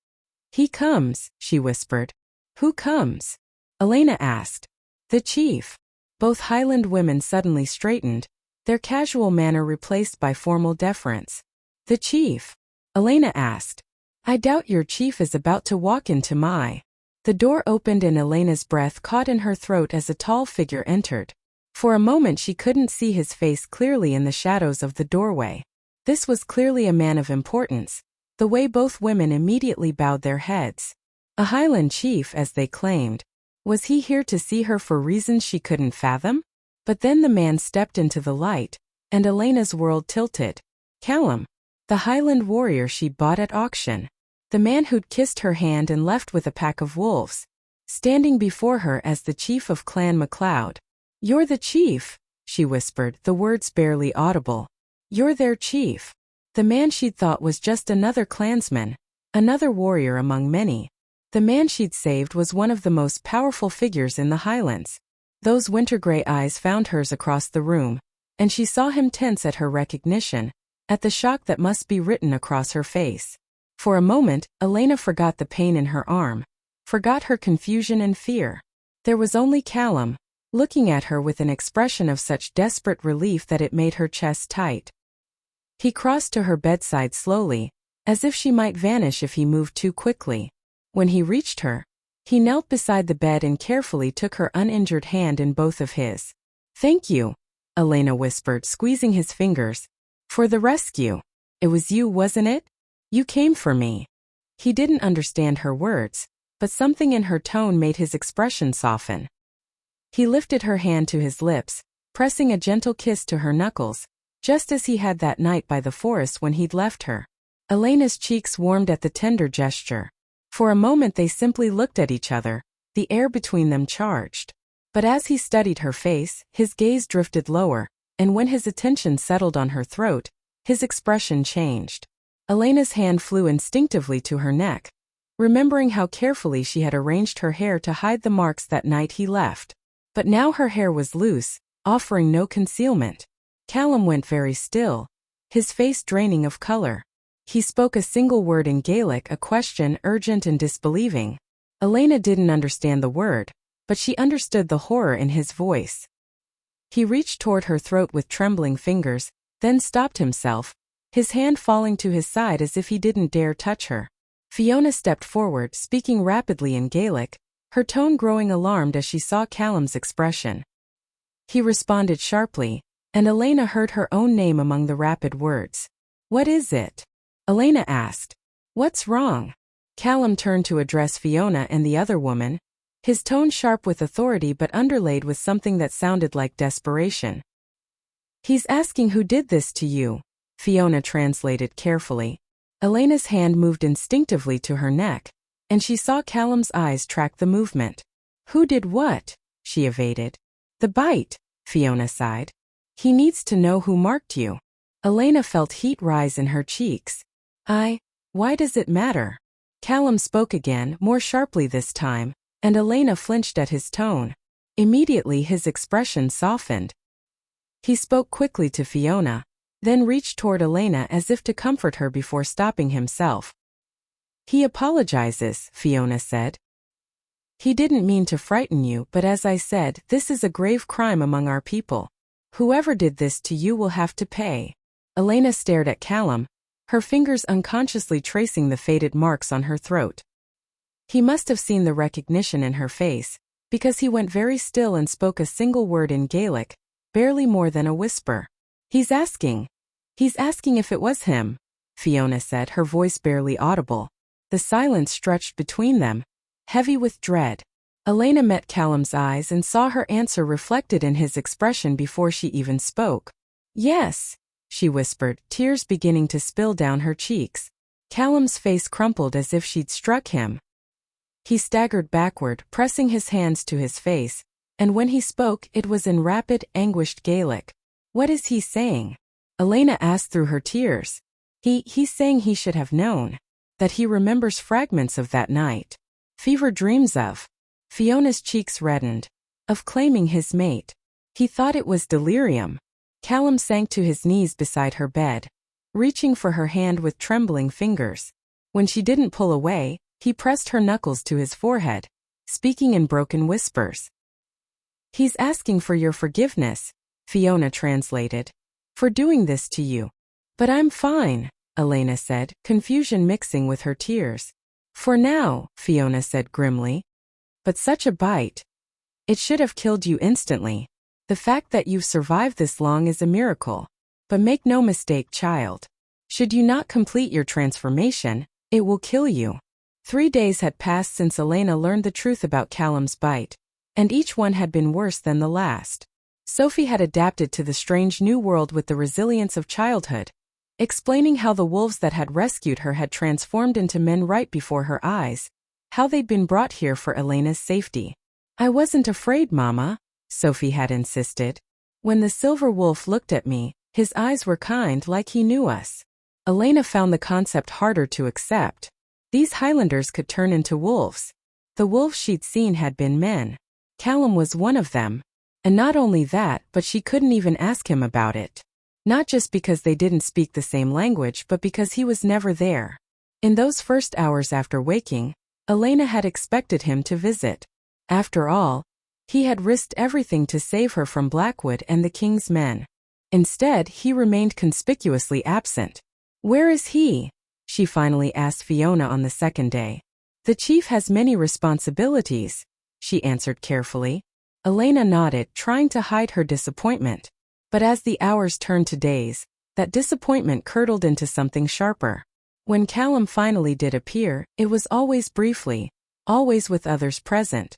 He comes, she whispered. Who comes? Elena asked. The chief. Both Highland women suddenly straightened, their casual manner replaced by formal deference. The chief? Elena asked. I doubt your chief is about to walk into my... The door opened and Elena's breath caught in her throat as a tall figure entered. For a moment she couldn't see his face clearly in the shadows of the doorway. This was clearly a man of importance, the way both women immediately bowed their heads. A Highland chief, as they claimed. Was he here to see her for reasons she couldn't fathom? But then the man stepped into the light, and Elena's world tilted. Callum. The Highland warrior she'd bought at auction. The man who'd kissed her hand and left with a pack of wolves. Standing before her as the chief of Clan MacLeod. You're the chief, she whispered, the words barely audible. You're their chief. The man she'd thought was just another clansman, another warrior among many. The man she'd saved was one of the most powerful figures in the Highlands. Those winter-gray eyes found hers across the room, and she saw him tense at her recognition, at the shock that must be written across her face. For a moment, Elena forgot the pain in her arm, forgot her confusion and fear. There was only Callum, looking at her with an expression of such desperate relief that it made her chest tight. He crossed to her bedside slowly, as if she might vanish if he moved too quickly. When he reached her, he knelt beside the bed and carefully took her uninjured hand in both of his. Thank you, Elena whispered, squeezing his fingers. For the rescue. It was you, wasn't it? You came for me. He didn't understand her words, but something in her tone made his expression soften. He lifted her hand to his lips, pressing a gentle kiss to her knuckles, just as he had that night by the forest when he'd left her. Elena's cheeks warmed at the tender gesture. For a moment they simply looked at each other, the air between them charged. But as he studied her face, his gaze drifted lower, and when his attention settled on her throat, his expression changed. Elena's hand flew instinctively to her neck, remembering how carefully she had arranged her hair to hide the marks that night he left. But now her hair was loose, offering no concealment. Callum went very still, his face draining of color. He spoke a single word in Gaelic, a question urgent and disbelieving. Elena didn't understand the word, but she understood the horror in his voice. He reached toward her throat with trembling fingers, then stopped himself, his hand falling to his side as if he didn't dare touch her. Fiona stepped forward, speaking rapidly in Gaelic, her tone growing alarmed as she saw Callum's expression. He responded sharply, and Elena heard her own name among the rapid words. What is it? Elena asked. What's wrong? Callum turned to address Fiona and the other woman, his tone sharp with authority but underlaid with something that sounded like desperation. He's asking who did this to you, Fiona translated carefully. Elena's hand moved instinctively to her neck, and she saw Callum's eyes track the movement. Who did what? She evaded. The bite, Fiona sighed. He needs to know who marked you. Elena felt heat rise in her cheeks. Why does it matter? Callum spoke again, more sharply this time, and Elena flinched at his tone. Immediately his expression softened. He spoke quickly to Fiona, then reached toward Elena as if to comfort her before stopping himself. "He apologizes," Fiona said. "He didn't mean to frighten you, but as I said, this is a grave crime among our people. Whoever did this to you will have to pay." Elena stared at Callum, her fingers unconsciously tracing the faded marks on her throat. He must have seen the recognition in her face, because he went very still and spoke a single word in Gaelic, barely more than a whisper. He's asking if it was him," Fiona said, her voice barely audible. The silence stretched between them, heavy with dread. Elena met Callum's eyes and saw her answer reflected in his expression before she even spoke. "Yes," she whispered, tears beginning to spill down her cheeks. Callum's face crumpled as if she'd struck him. He staggered backward, pressing his hands to his face, and when he spoke, it was in rapid, anguished Gaelic. "What is he saying?" Elena asked through her tears. He's saying he should have known. That he remembers fragments of that night. Fever dreams of." Fiona's cheeks reddened. "Of claiming his mate. He thought it was delirium." Callum sank to his knees beside her bed, reaching for her hand with trembling fingers. When she didn't pull away, he pressed her knuckles to his forehead, speaking in broken whispers. "He's asking for your forgiveness," Fiona translated. "For doing this to you." "But I'm fine," Elena said, confusion mixing with her tears. "For now," Fiona said grimly. "But such a bite. It should have killed you instantly. The fact that you've survived this long is a miracle. But make no mistake, child. Should you not complete your transformation, it will kill you." 3 days had passed since Elena learned the truth about Callum's bite, and each one had been worse than the last. Sophie had adapted to the strange new world with the resilience of childhood, explaining how the wolves that had rescued her had transformed into men right before her eyes, how they'd been brought here for Elena's safety. "I wasn't afraid, Mama," Sophie had insisted. "When the silver wolf looked at me, his eyes were kind, like he knew us." Elena found the concept harder to accept. These Highlanders could turn into wolves. The wolves she'd seen had been men. Callum was one of them. And not only that, but she couldn't even ask him about it. Not just because they didn't speak the same language, but because he was never there. In those first hours after waking, Elena had expected him to visit. After all, he had risked everything to save her from Blackwood and the king's men. Instead, he remained conspicuously absent. "Where is he?" she finally asked Fiona on the second day. "The chief has many responsibilities," she answered carefully. Elena nodded, trying to hide her disappointment. But as the hours turned to days, that disappointment curdled into something sharper. When Callum finally did appear, it was always briefly, always with others present.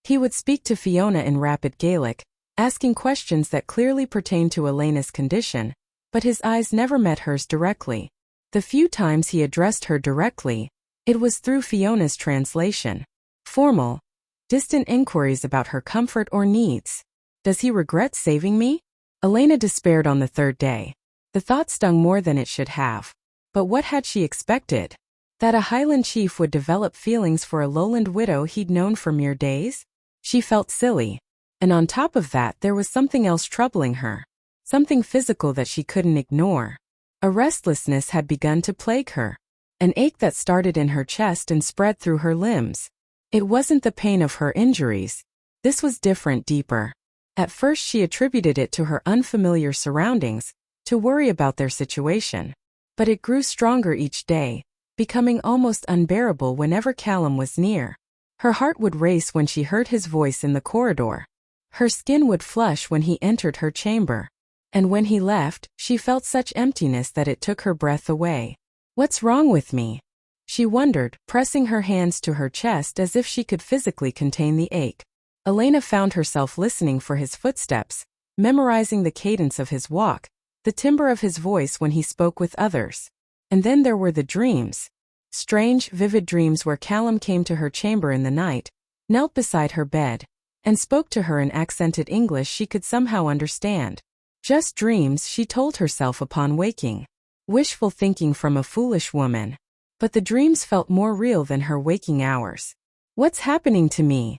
He would speak to Fiona in rapid Gaelic, asking questions that clearly pertained to Elena's condition, but his eyes never met hers directly. The few times he addressed her directly, it was through Fiona's translation. Formal, distant inquiries about her comfort or needs. "Does he regret saving me?" Elena despaired on the third day. The thought stung more than it should have. But what had she expected? That a Highland chief would develop feelings for a lowland widow he'd known for mere days? She felt silly. And on top of that, there was something else troubling her. Something physical that she couldn't ignore. A restlessness had begun to plague her. An ache that started in her chest and spread through her limbs. It wasn't the pain of her injuries. This was different, deeper. At first she attributed it to her unfamiliar surroundings, to worry about their situation. But it grew stronger each day, becoming almost unbearable whenever Callum was near. Her heart would race when she heard his voice in the corridor. Her skin would flush when he entered her chamber. And when he left, she felt such emptiness that it took her breath away. "What's wrong with me?" she wondered, pressing her hands to her chest as if she could physically contain the ache. Elena found herself listening for his footsteps, memorizing the cadence of his walk, the timbre of his voice when he spoke with others. And then there were the dreams. Strange, vivid dreams where Callum came to her chamber in the night, knelt beside her bed, and spoke to her in accented English she could somehow understand. Just dreams, she told herself upon waking. Wishful thinking from a foolish woman. But the dreams felt more real than her waking hours. "What's happening to me?"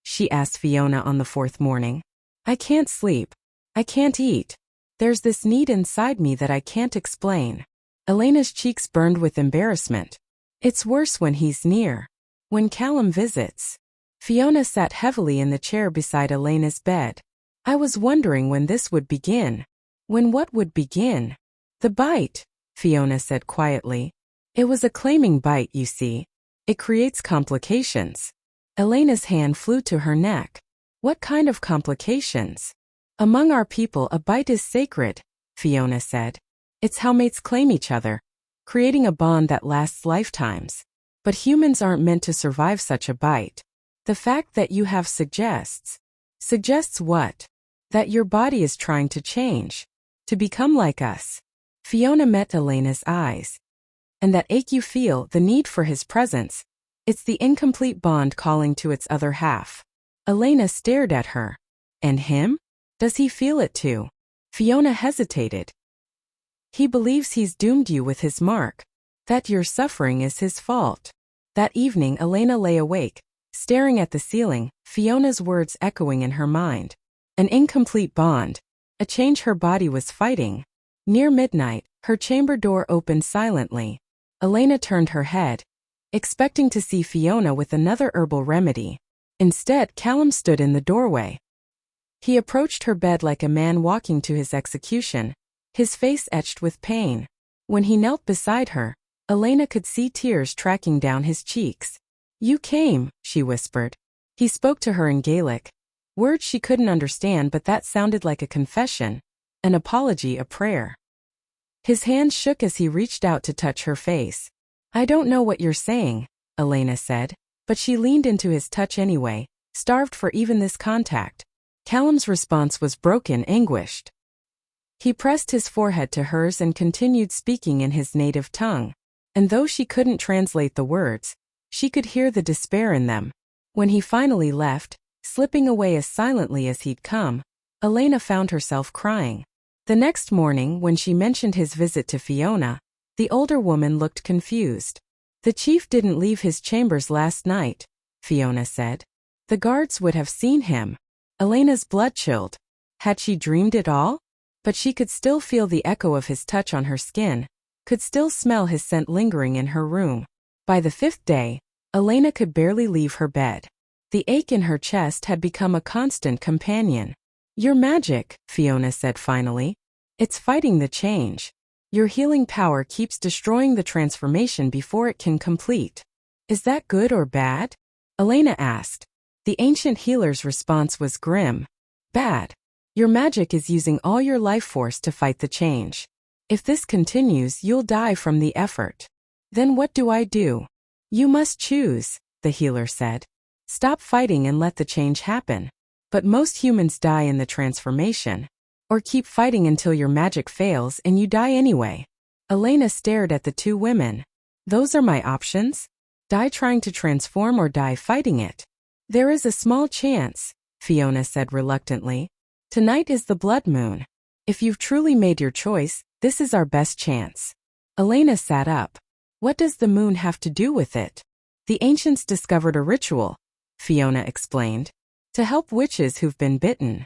she asked Fiona on the fourth morning. "I can't sleep. I can't eat. There's this need inside me that I can't explain. Elena's cheeks burned with embarrassment. It's worse when he's near. When Callum visits. Fiona sat heavily in the chair beside Elena's bed. I was wondering when this would begin. When what would begin? The bite, Fiona said quietly. It was a claiming bite, you see. It creates complications. Elena's hand flew to her neck. What kind of complications? Among our people, a bite is sacred, Fiona said. It's how mates claim each other, creating a bond that lasts lifetimes. But humans aren't meant to survive such a bite. The fact that you have suggests. Suggests what? That your body is trying to change. To become like us. Fiona met Elena's eyes. And that ache you feel, the need for his presence. It's the incomplete bond calling to its other half. Elena stared at her. And him? Does he feel it too? Fiona hesitated. He believes he's doomed you with his mark. That your suffering is his fault. That evening Elena lay awake, staring at the ceiling, Fiona's words echoing in her mind. An incomplete bond. A change her body was fighting. Near midnight, her chamber door opened silently. Elena turned her head, expecting to see Fiona with another herbal remedy. Instead, Callum stood in the doorway. He approached her bed like a man walking to his execution, his face etched with pain. When he knelt beside her, Elena could see tears tracking down his cheeks. You came, she whispered. He spoke to her in Gaelic. Words she couldn't understand, but that sounded like a confession, an apology, a prayer. His hand shook as he reached out to touch her face. I don't know what you're saying, Elena said, but she leaned into his touch anyway, starved for even this contact. Callum's response was broken, anguished. He pressed his forehead to hers and continued speaking in his native tongue. And though she couldn't translate the words, she could hear the despair in them. When he finally left, slipping away as silently as he'd come, Elena found herself crying. The next morning, when she mentioned his visit to Fiona, the older woman looked confused. The chief didn't leave his chambers last night, Fiona said. The guards would have seen him. Elena's blood chilled. Had she dreamed it all? But she could still feel the echo of his touch on her skin, could still smell his scent lingering in her room. By the 5th day, Elena could barely leave her bed. The ache in her chest had become a constant companion. Your magic, Fiona said finally. It's fighting the change. Your healing power keeps destroying the transformation before it can complete. Is that good or bad? Elena asked. The ancient healer's response was grim. Bad. Your magic is using all your life force to fight the change. If this continues, you'll die from the effort. Then what do I do? You must choose, the healer said. Stop fighting and let the change happen. But most humans die in the transformation. Or keep fighting until your magic fails and you die anyway. Elena stared at the two women. Those are my options? Die trying to transform or die fighting it? There is a small chance, Fiona said reluctantly. Tonight is the blood moon. If you've truly made your choice, this is our best chance. Elena sat up. What does the moon have to do with it? The ancients discovered a ritual, Fiona explained, to help witches who've been bitten.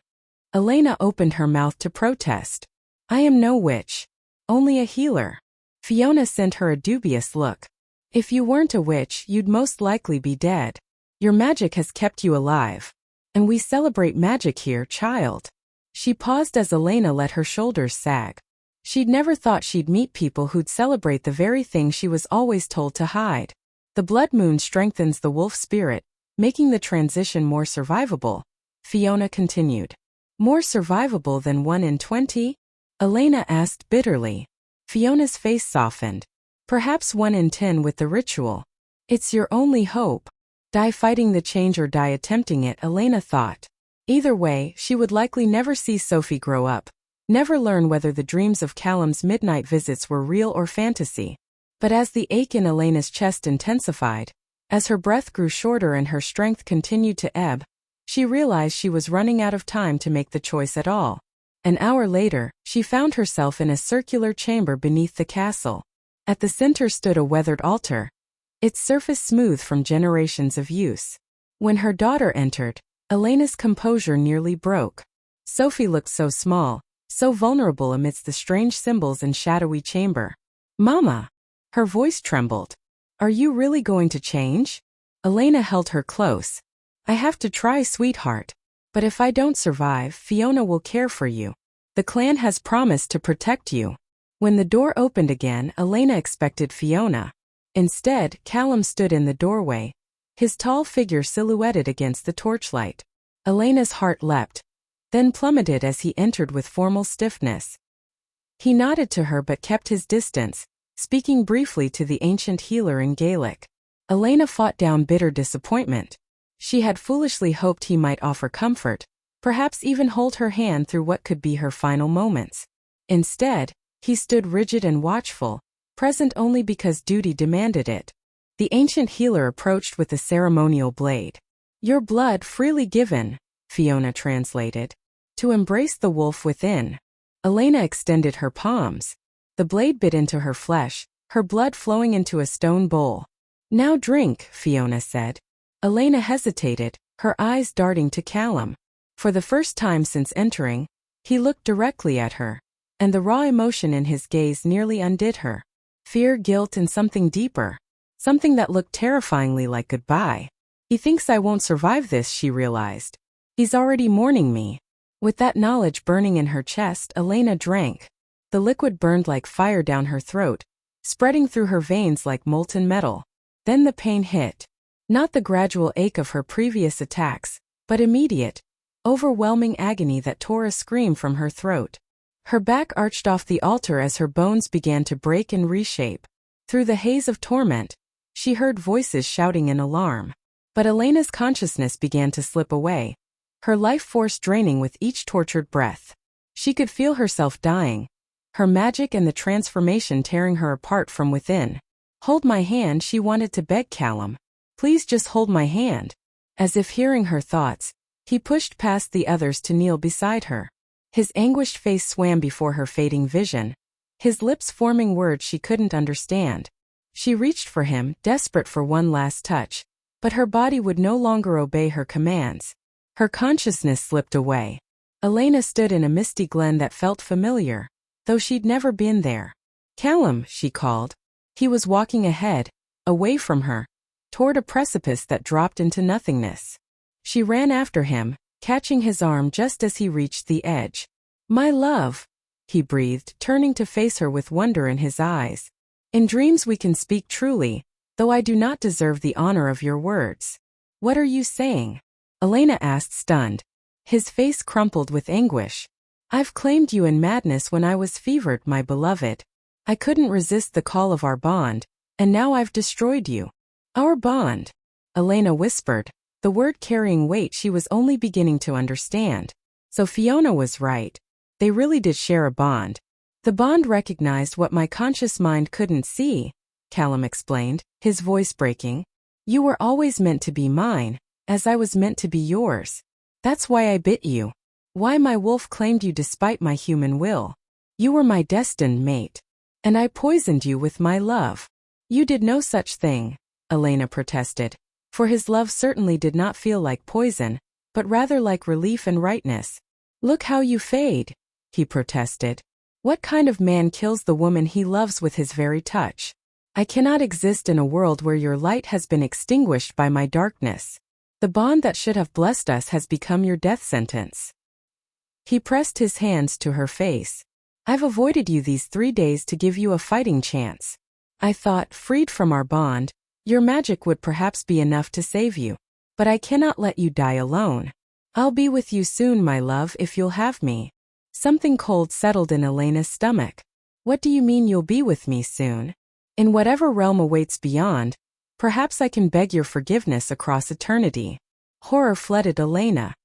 Elena opened her mouth to protest. I am no witch. Only a healer. Fiona sent her a dubious look. If you weren't a witch, you'd most likely be dead. Your magic has kept you alive. And we celebrate magic here, child. She paused as Elena let her shoulders sag. She'd never thought she'd meet people who'd celebrate the very thing she was always told to hide. The blood moon strengthens the wolf spirit, making the transition more survivable, Fiona continued. More survivable than 1 in 20? Elena asked bitterly. Fiona's face softened. Perhaps 1 in 10 with the ritual. It's your only hope. Die fighting the change or die attempting it, Elena thought. Either way, she would likely never see Sophie grow up, never learn whether the dreams of Callum's midnight visits were real or fantasy. But as the ache in Elena's chest intensified, as her breath grew shorter and her strength continued to ebb, she realized she was running out of time to make the choice at all. An hour later, she found herself in a circular chamber beneath the castle. At the center stood a weathered altar, its surface smooth from generations of use. When her daughter entered, Elena's composure nearly broke. Sophie looked so small, so vulnerable amidst the strange symbols and shadowy chamber. Mama! Her voice trembled. Are you really going to change? Elena held her close. I have to try, sweetheart. But if I don't survive, Fiona will care for you. The clan has promised to protect you. When the door opened again, Elena expected Fiona. Instead, Callum stood in the doorway, his tall figure silhouetted against the torchlight. Elena's heart leapt, then plummeted as he entered with formal stiffness. He nodded to her but kept his distance, speaking briefly to the ancient healer in Gaelic. Elena fought down bitter disappointment. She had foolishly hoped he might offer comfort, perhaps even hold her hand through what could be her final moments. Instead, he stood rigid and watchful, present only because duty demanded it. The ancient healer approached with the ceremonial blade. Your blood freely given, Fiona translated, to embrace the wolf within. Elena extended her palms. The blade bit into her flesh, her blood flowing into a stone bowl. Now drink, Fiona said. Elena hesitated, her eyes darting to Callum. For the first time since entering, he looked directly at her, and the raw emotion in his gaze nearly undid her. Fear, guilt, and something deeper. Something that looked terrifyingly like goodbye. He thinks I won't survive this, she realized. He's already mourning me. With that knowledge burning in her chest, Elena drank. The liquid burned like fire down her throat, spreading through her veins like molten metal. Then the pain hit. Not the gradual ache of her previous attacks, but immediate, overwhelming agony that tore a scream from her throat. Her back arched off the altar as her bones began to break and reshape. Through the haze of torment, she heard voices shouting in alarm. But Elena's consciousness began to slip away, her life force draining with each tortured breath. She could feel herself dying, her magic and the transformation tearing her apart from within. Hold my hand, she wanted to beg Callum. Please just hold my hand. As if hearing her thoughts, he pushed past the others to kneel beside her. His anguished face swam before her fading vision, his lips forming words she couldn't understand. She reached for him, desperate for one last touch, but her body would no longer obey her commands. Her consciousness slipped away. Elena stood in a misty glen that felt familiar, though she'd never been there. Callum, she called. He was walking ahead, away from her, toward a precipice that dropped into nothingness. She ran after him, catching his arm just as he reached the edge. My love, he breathed, turning to face her with wonder in his eyes. In dreams we can speak truly, though I do not deserve the honor of your words. What are you saying? Elena asked, stunned. His face crumpled with anguish. I've claimed you in madness when I was fevered, my beloved. I couldn't resist the call of our bond, and now I've destroyed you. Our bond, Elena whispered, the word carrying weight she was only beginning to understand. So Fiona was right. They really did share a bond. The bond recognized what my conscious mind couldn't see, Callum explained, his voice breaking. You were always meant to be mine, as I was meant to be yours. That's why I bit you. Why my wolf claimed you despite my human will. You were my destined mate. And I poisoned you with my love. You did no such thing, Elena protested, for his love certainly did not feel like poison, but rather like relief and rightness. Look how you fade, he protested. What kind of man kills the woman he loves with his very touch? I cannot exist in a world where your light has been extinguished by my darkness. The bond that should have blessed us has become your death sentence. He pressed his hands to her face. I've avoided you these 3 days to give you a fighting chance. I thought, freed from our bond, your magic would perhaps be enough to save you. But I cannot let you die alone. I'll be with you soon, my love, if you'll have me. Something cold settled in Elena's stomach. What do you mean you'll be with me soon? In whatever realm awaits beyond, perhaps I can beg your forgiveness across eternity. Horror flooded Elena.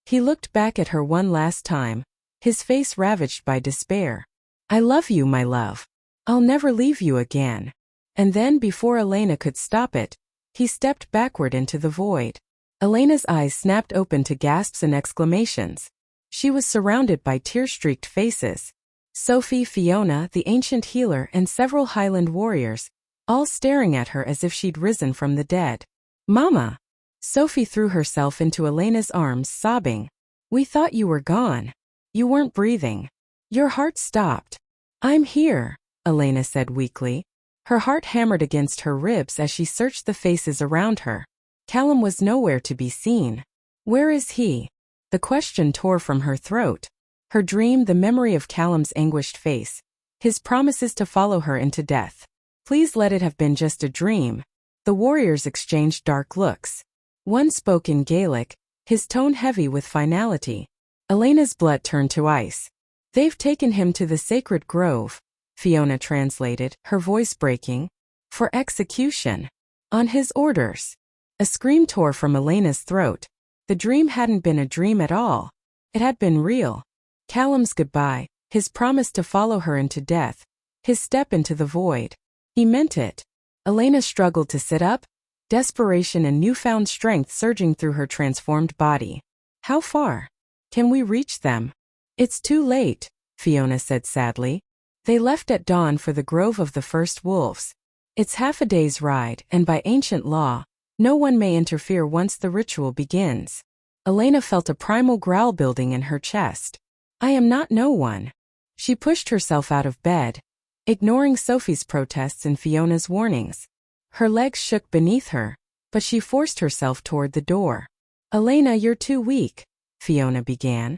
He looked back at her one last time, his face ravaged by despair. I love you, my love. I'll never leave you again. And then, before Elena could stop it, he stepped backward into the void. Elena's eyes snapped open to gasps and exclamations. She was surrounded by tear-streaked faces. Sophie, Fiona, the ancient healer, and several Highland warriors, all staring at her as if she'd risen from the dead. Mama! Sophie threw herself into Elena's arms, sobbing. We thought you were gone. You weren't breathing. Your heart stopped. I'm here, Elena said weakly. Her heart hammered against her ribs as she searched the faces around her. Callum was nowhere to be seen. Where is he? The question tore from her throat. Her dream, the memory of Callum's anguished face. His promises to follow her into death. Please let it have been just a dream. The warriors exchanged dark looks. One spoke in Gaelic, his tone heavy with finality. Elena's blood turned to ice. They've taken him to the sacred grove, Fiona translated, her voice breaking. For execution. On his orders. A scream tore from Elena's throat. The dream hadn't been a dream at all. It had been real. Callum's goodbye, his promise to follow her into death, his step into the void. He meant it. Elena struggled to sit up, desperation and newfound strength surging through her transformed body. How far? Can we reach them? It's too late, Fiona said sadly. They left at dawn for the grove of the first wolves. It's half a day's ride, and by ancient law, no one may interfere once the ritual begins. Elena felt a primal growl building in her chest. I am not no one. She pushed herself out of bed, ignoring Sophie's protests and Fiona's warnings. Her legs shook beneath her, but she forced herself toward the door. Elena, you're too weak, Fiona began.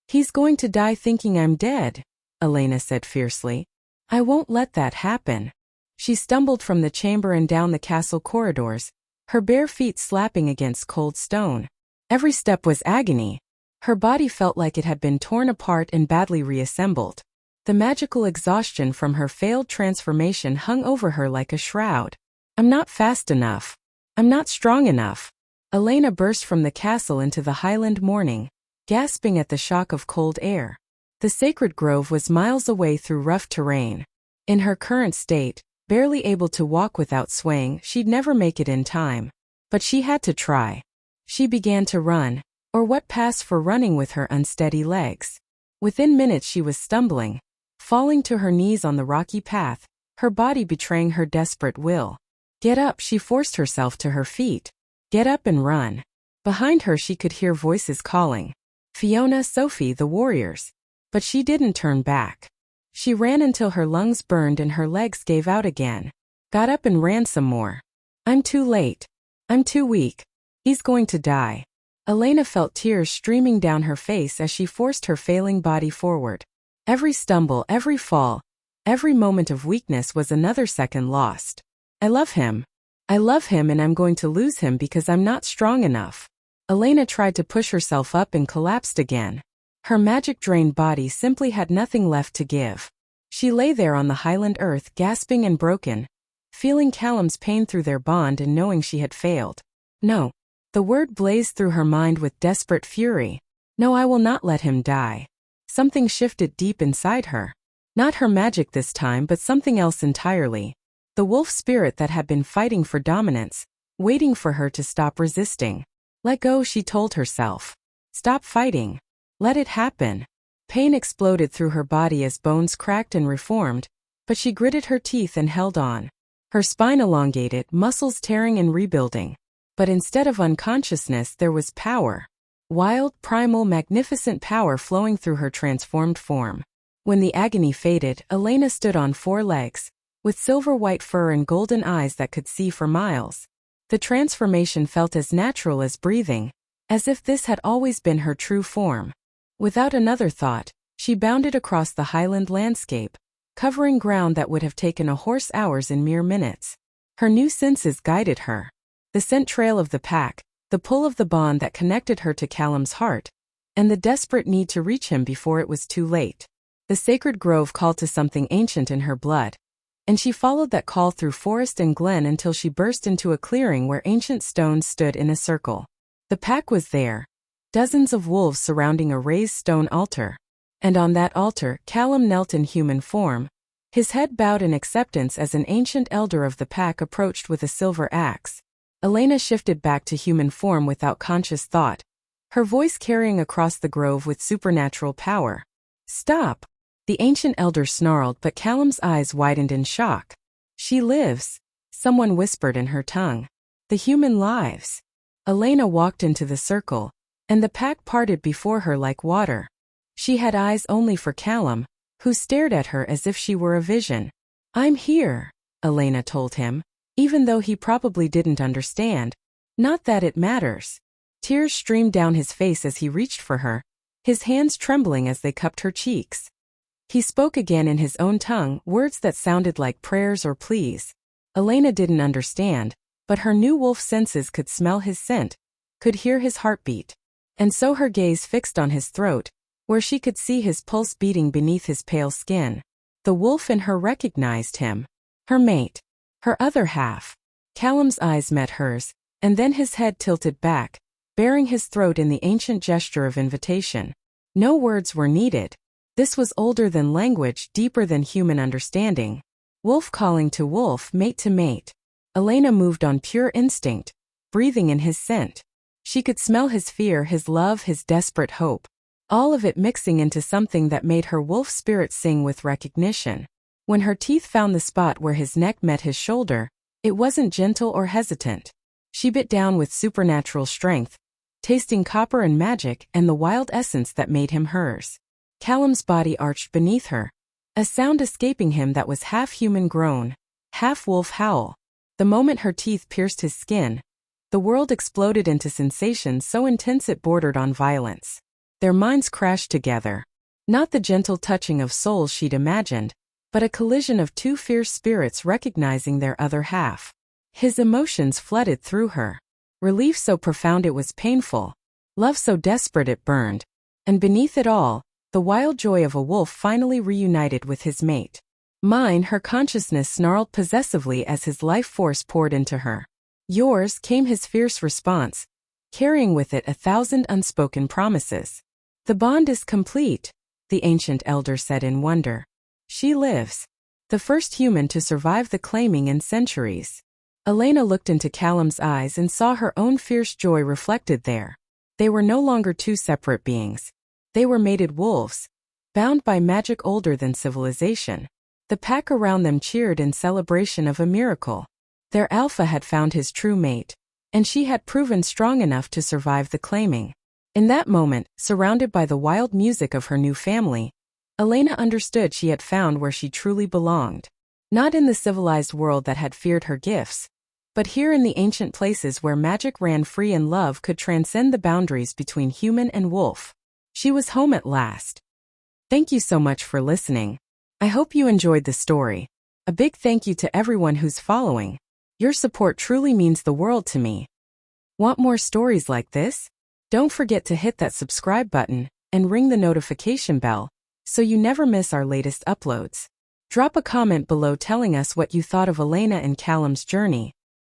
He's going to die thinking I'm dead, Elena said fiercely. I won't let that happen. She stumbled from the chamber and down the castle corridors, her bare feet slapping against cold stone. Every step was agony. Her body felt like it had been torn apart and badly reassembled. The magical exhaustion from her failed transformation hung over her like a shroud. I'm not fast enough. I'm not strong enough. Elena burst from the castle into the Highland morning, gasping at the shock of cold air. The sacred grove was miles away through rough terrain. In her current state, barely able to walk without swaying, she'd never make it in time. But she had to try. She began to run, or what passed for running with her unsteady legs. Within minutes she was stumbling, falling to her knees on the rocky path, her body betraying her desperate will. Get up, she forced herself to her feet. Get up and run. Behind her she could hear voices calling. Fiona, Sophie, the warriors. But she didn't turn back. She ran until her lungs burned and her legs gave out again. Got up and ran some more. I'm too late. I'm too weak. He's going to die. Elena felt tears streaming down her face as she forced her failing body forward. Every stumble, every fall, every moment of weakness was another second lost. I love him. I love him and I'm going to lose him because I'm not strong enough. Elena tried to push herself up and collapsed again. Her magic-drained body simply had nothing left to give. She lay there on the Highland earth, gasping and broken, feeling Callum's pain through their bond and knowing she had failed. No. The word blazed through her mind with desperate fury. No, I will not let him die. Something shifted deep inside her. Not her magic this time, but something else entirely. The wolf spirit that had been fighting for dominance, waiting for her to stop resisting. Let go, she told herself. Stop fighting. Let it happen. Pain exploded through her body as bones cracked and reformed, but she gritted her teeth and held on. Her spine elongated, muscles tearing and rebuilding. But instead of unconsciousness there was power. Wild, primal, magnificent power flowing through her transformed form. When the agony faded, Elena stood on 4 legs, with silver-white fur and golden eyes that could see for miles. The transformation felt as natural as breathing, as if this had always been her true form. Without another thought, she bounded across the Highland landscape, covering ground that would have taken a horse hours in mere minutes. Her new senses guided her. The scent trail of the pack, the pull of the bond that connected her to Callum's heart, and the desperate need to reach him before it was too late. The sacred grove called to something ancient in her blood, and she followed that call through forest and glen until she burst into a clearing where ancient stones stood in a circle. The pack was there, dozens of wolves surrounding a raised stone altar, and on that altar Callum knelt in human form, his head bowed in acceptance as an ancient elder of the pack approached with a silver axe. Elena shifted back to human form without conscious thought, her voice carrying across the grove with supernatural power. Stop! The ancient elder snarled, but Callum's eyes widened in shock. She lives, someone whispered in her tongue. The human lives. Elena walked into the circle, and the pack parted before her like water. She had eyes only for Callum, who stared at her as if she were a vision. "I'm here," Elena told him, even though he probably didn't understand. Not that it matters. Tears streamed down his face as he reached for her, his hands trembling as they cupped her cheeks. He spoke again in his own tongue, words that sounded like prayers or pleas. Elena didn't understand, but her new wolf senses could smell his scent, could hear his heartbeat. And so her gaze fixed on his throat, where she could see his pulse beating beneath his pale skin. The wolf in her recognized him. Her mate. Her other half. Callum's eyes met hers, and then his head tilted back, baring his throat in the ancient gesture of invitation. No words were needed. This was older than language, deeper than human understanding. Wolf calling to wolf, mate to mate. Elena moved on pure instinct, breathing in his scent. She could smell his fear, his love, his desperate hope. All of it mixing into something that made her wolf spirit sing with recognition. When her teeth found the spot where his neck met his shoulder, it wasn't gentle or hesitant. She bit down with supernatural strength, tasting copper and magic and the wild essence that made him hers. Callum's body arched beneath her, a sound escaping him that was half human groan, half wolf howl. The moment her teeth pierced his skin, the world exploded into sensations so intense it bordered on violence. Their minds crashed together. Not the gentle touching of souls she'd imagined, but a collision of two fierce spirits recognizing their other half. His emotions flooded through her. Relief so profound it was painful. Love so desperate it burned. And beneath it all, the wild joy of a wolf finally reunited with his mate. "Mine," her consciousness snarled possessively as his life force poured into her. "Yours," came his fierce response, carrying with it 1,000 unspoken promises. "The bond is complete," the ancient elder said in wonder. "She lives." The first human to survive the claiming in centuries. Elena looked into Callum's eyes and saw her own fierce joy reflected there. They were no longer two separate beings. They were mated wolves, bound by magic older than civilization. The pack around them cheered in celebration of a miracle. Their alpha had found his true mate, and she had proven strong enough to survive the claiming. In that moment, surrounded by the wild music of her new family, Elena understood she had found where she truly belonged. Not in the civilized world that had feared her gifts, but here in the ancient places where magic ran free and love could transcend the boundaries between human and wolf. She was home at last. Thank you so much for listening. I hope you enjoyed the story. A big thank you to everyone who's following. Your support truly means the world to me. Want more stories like this? Don't forget to hit that subscribe button and ring the notification bell so you never miss our latest uploads. Drop a comment below telling us what you thought of Elena and Callum's journey.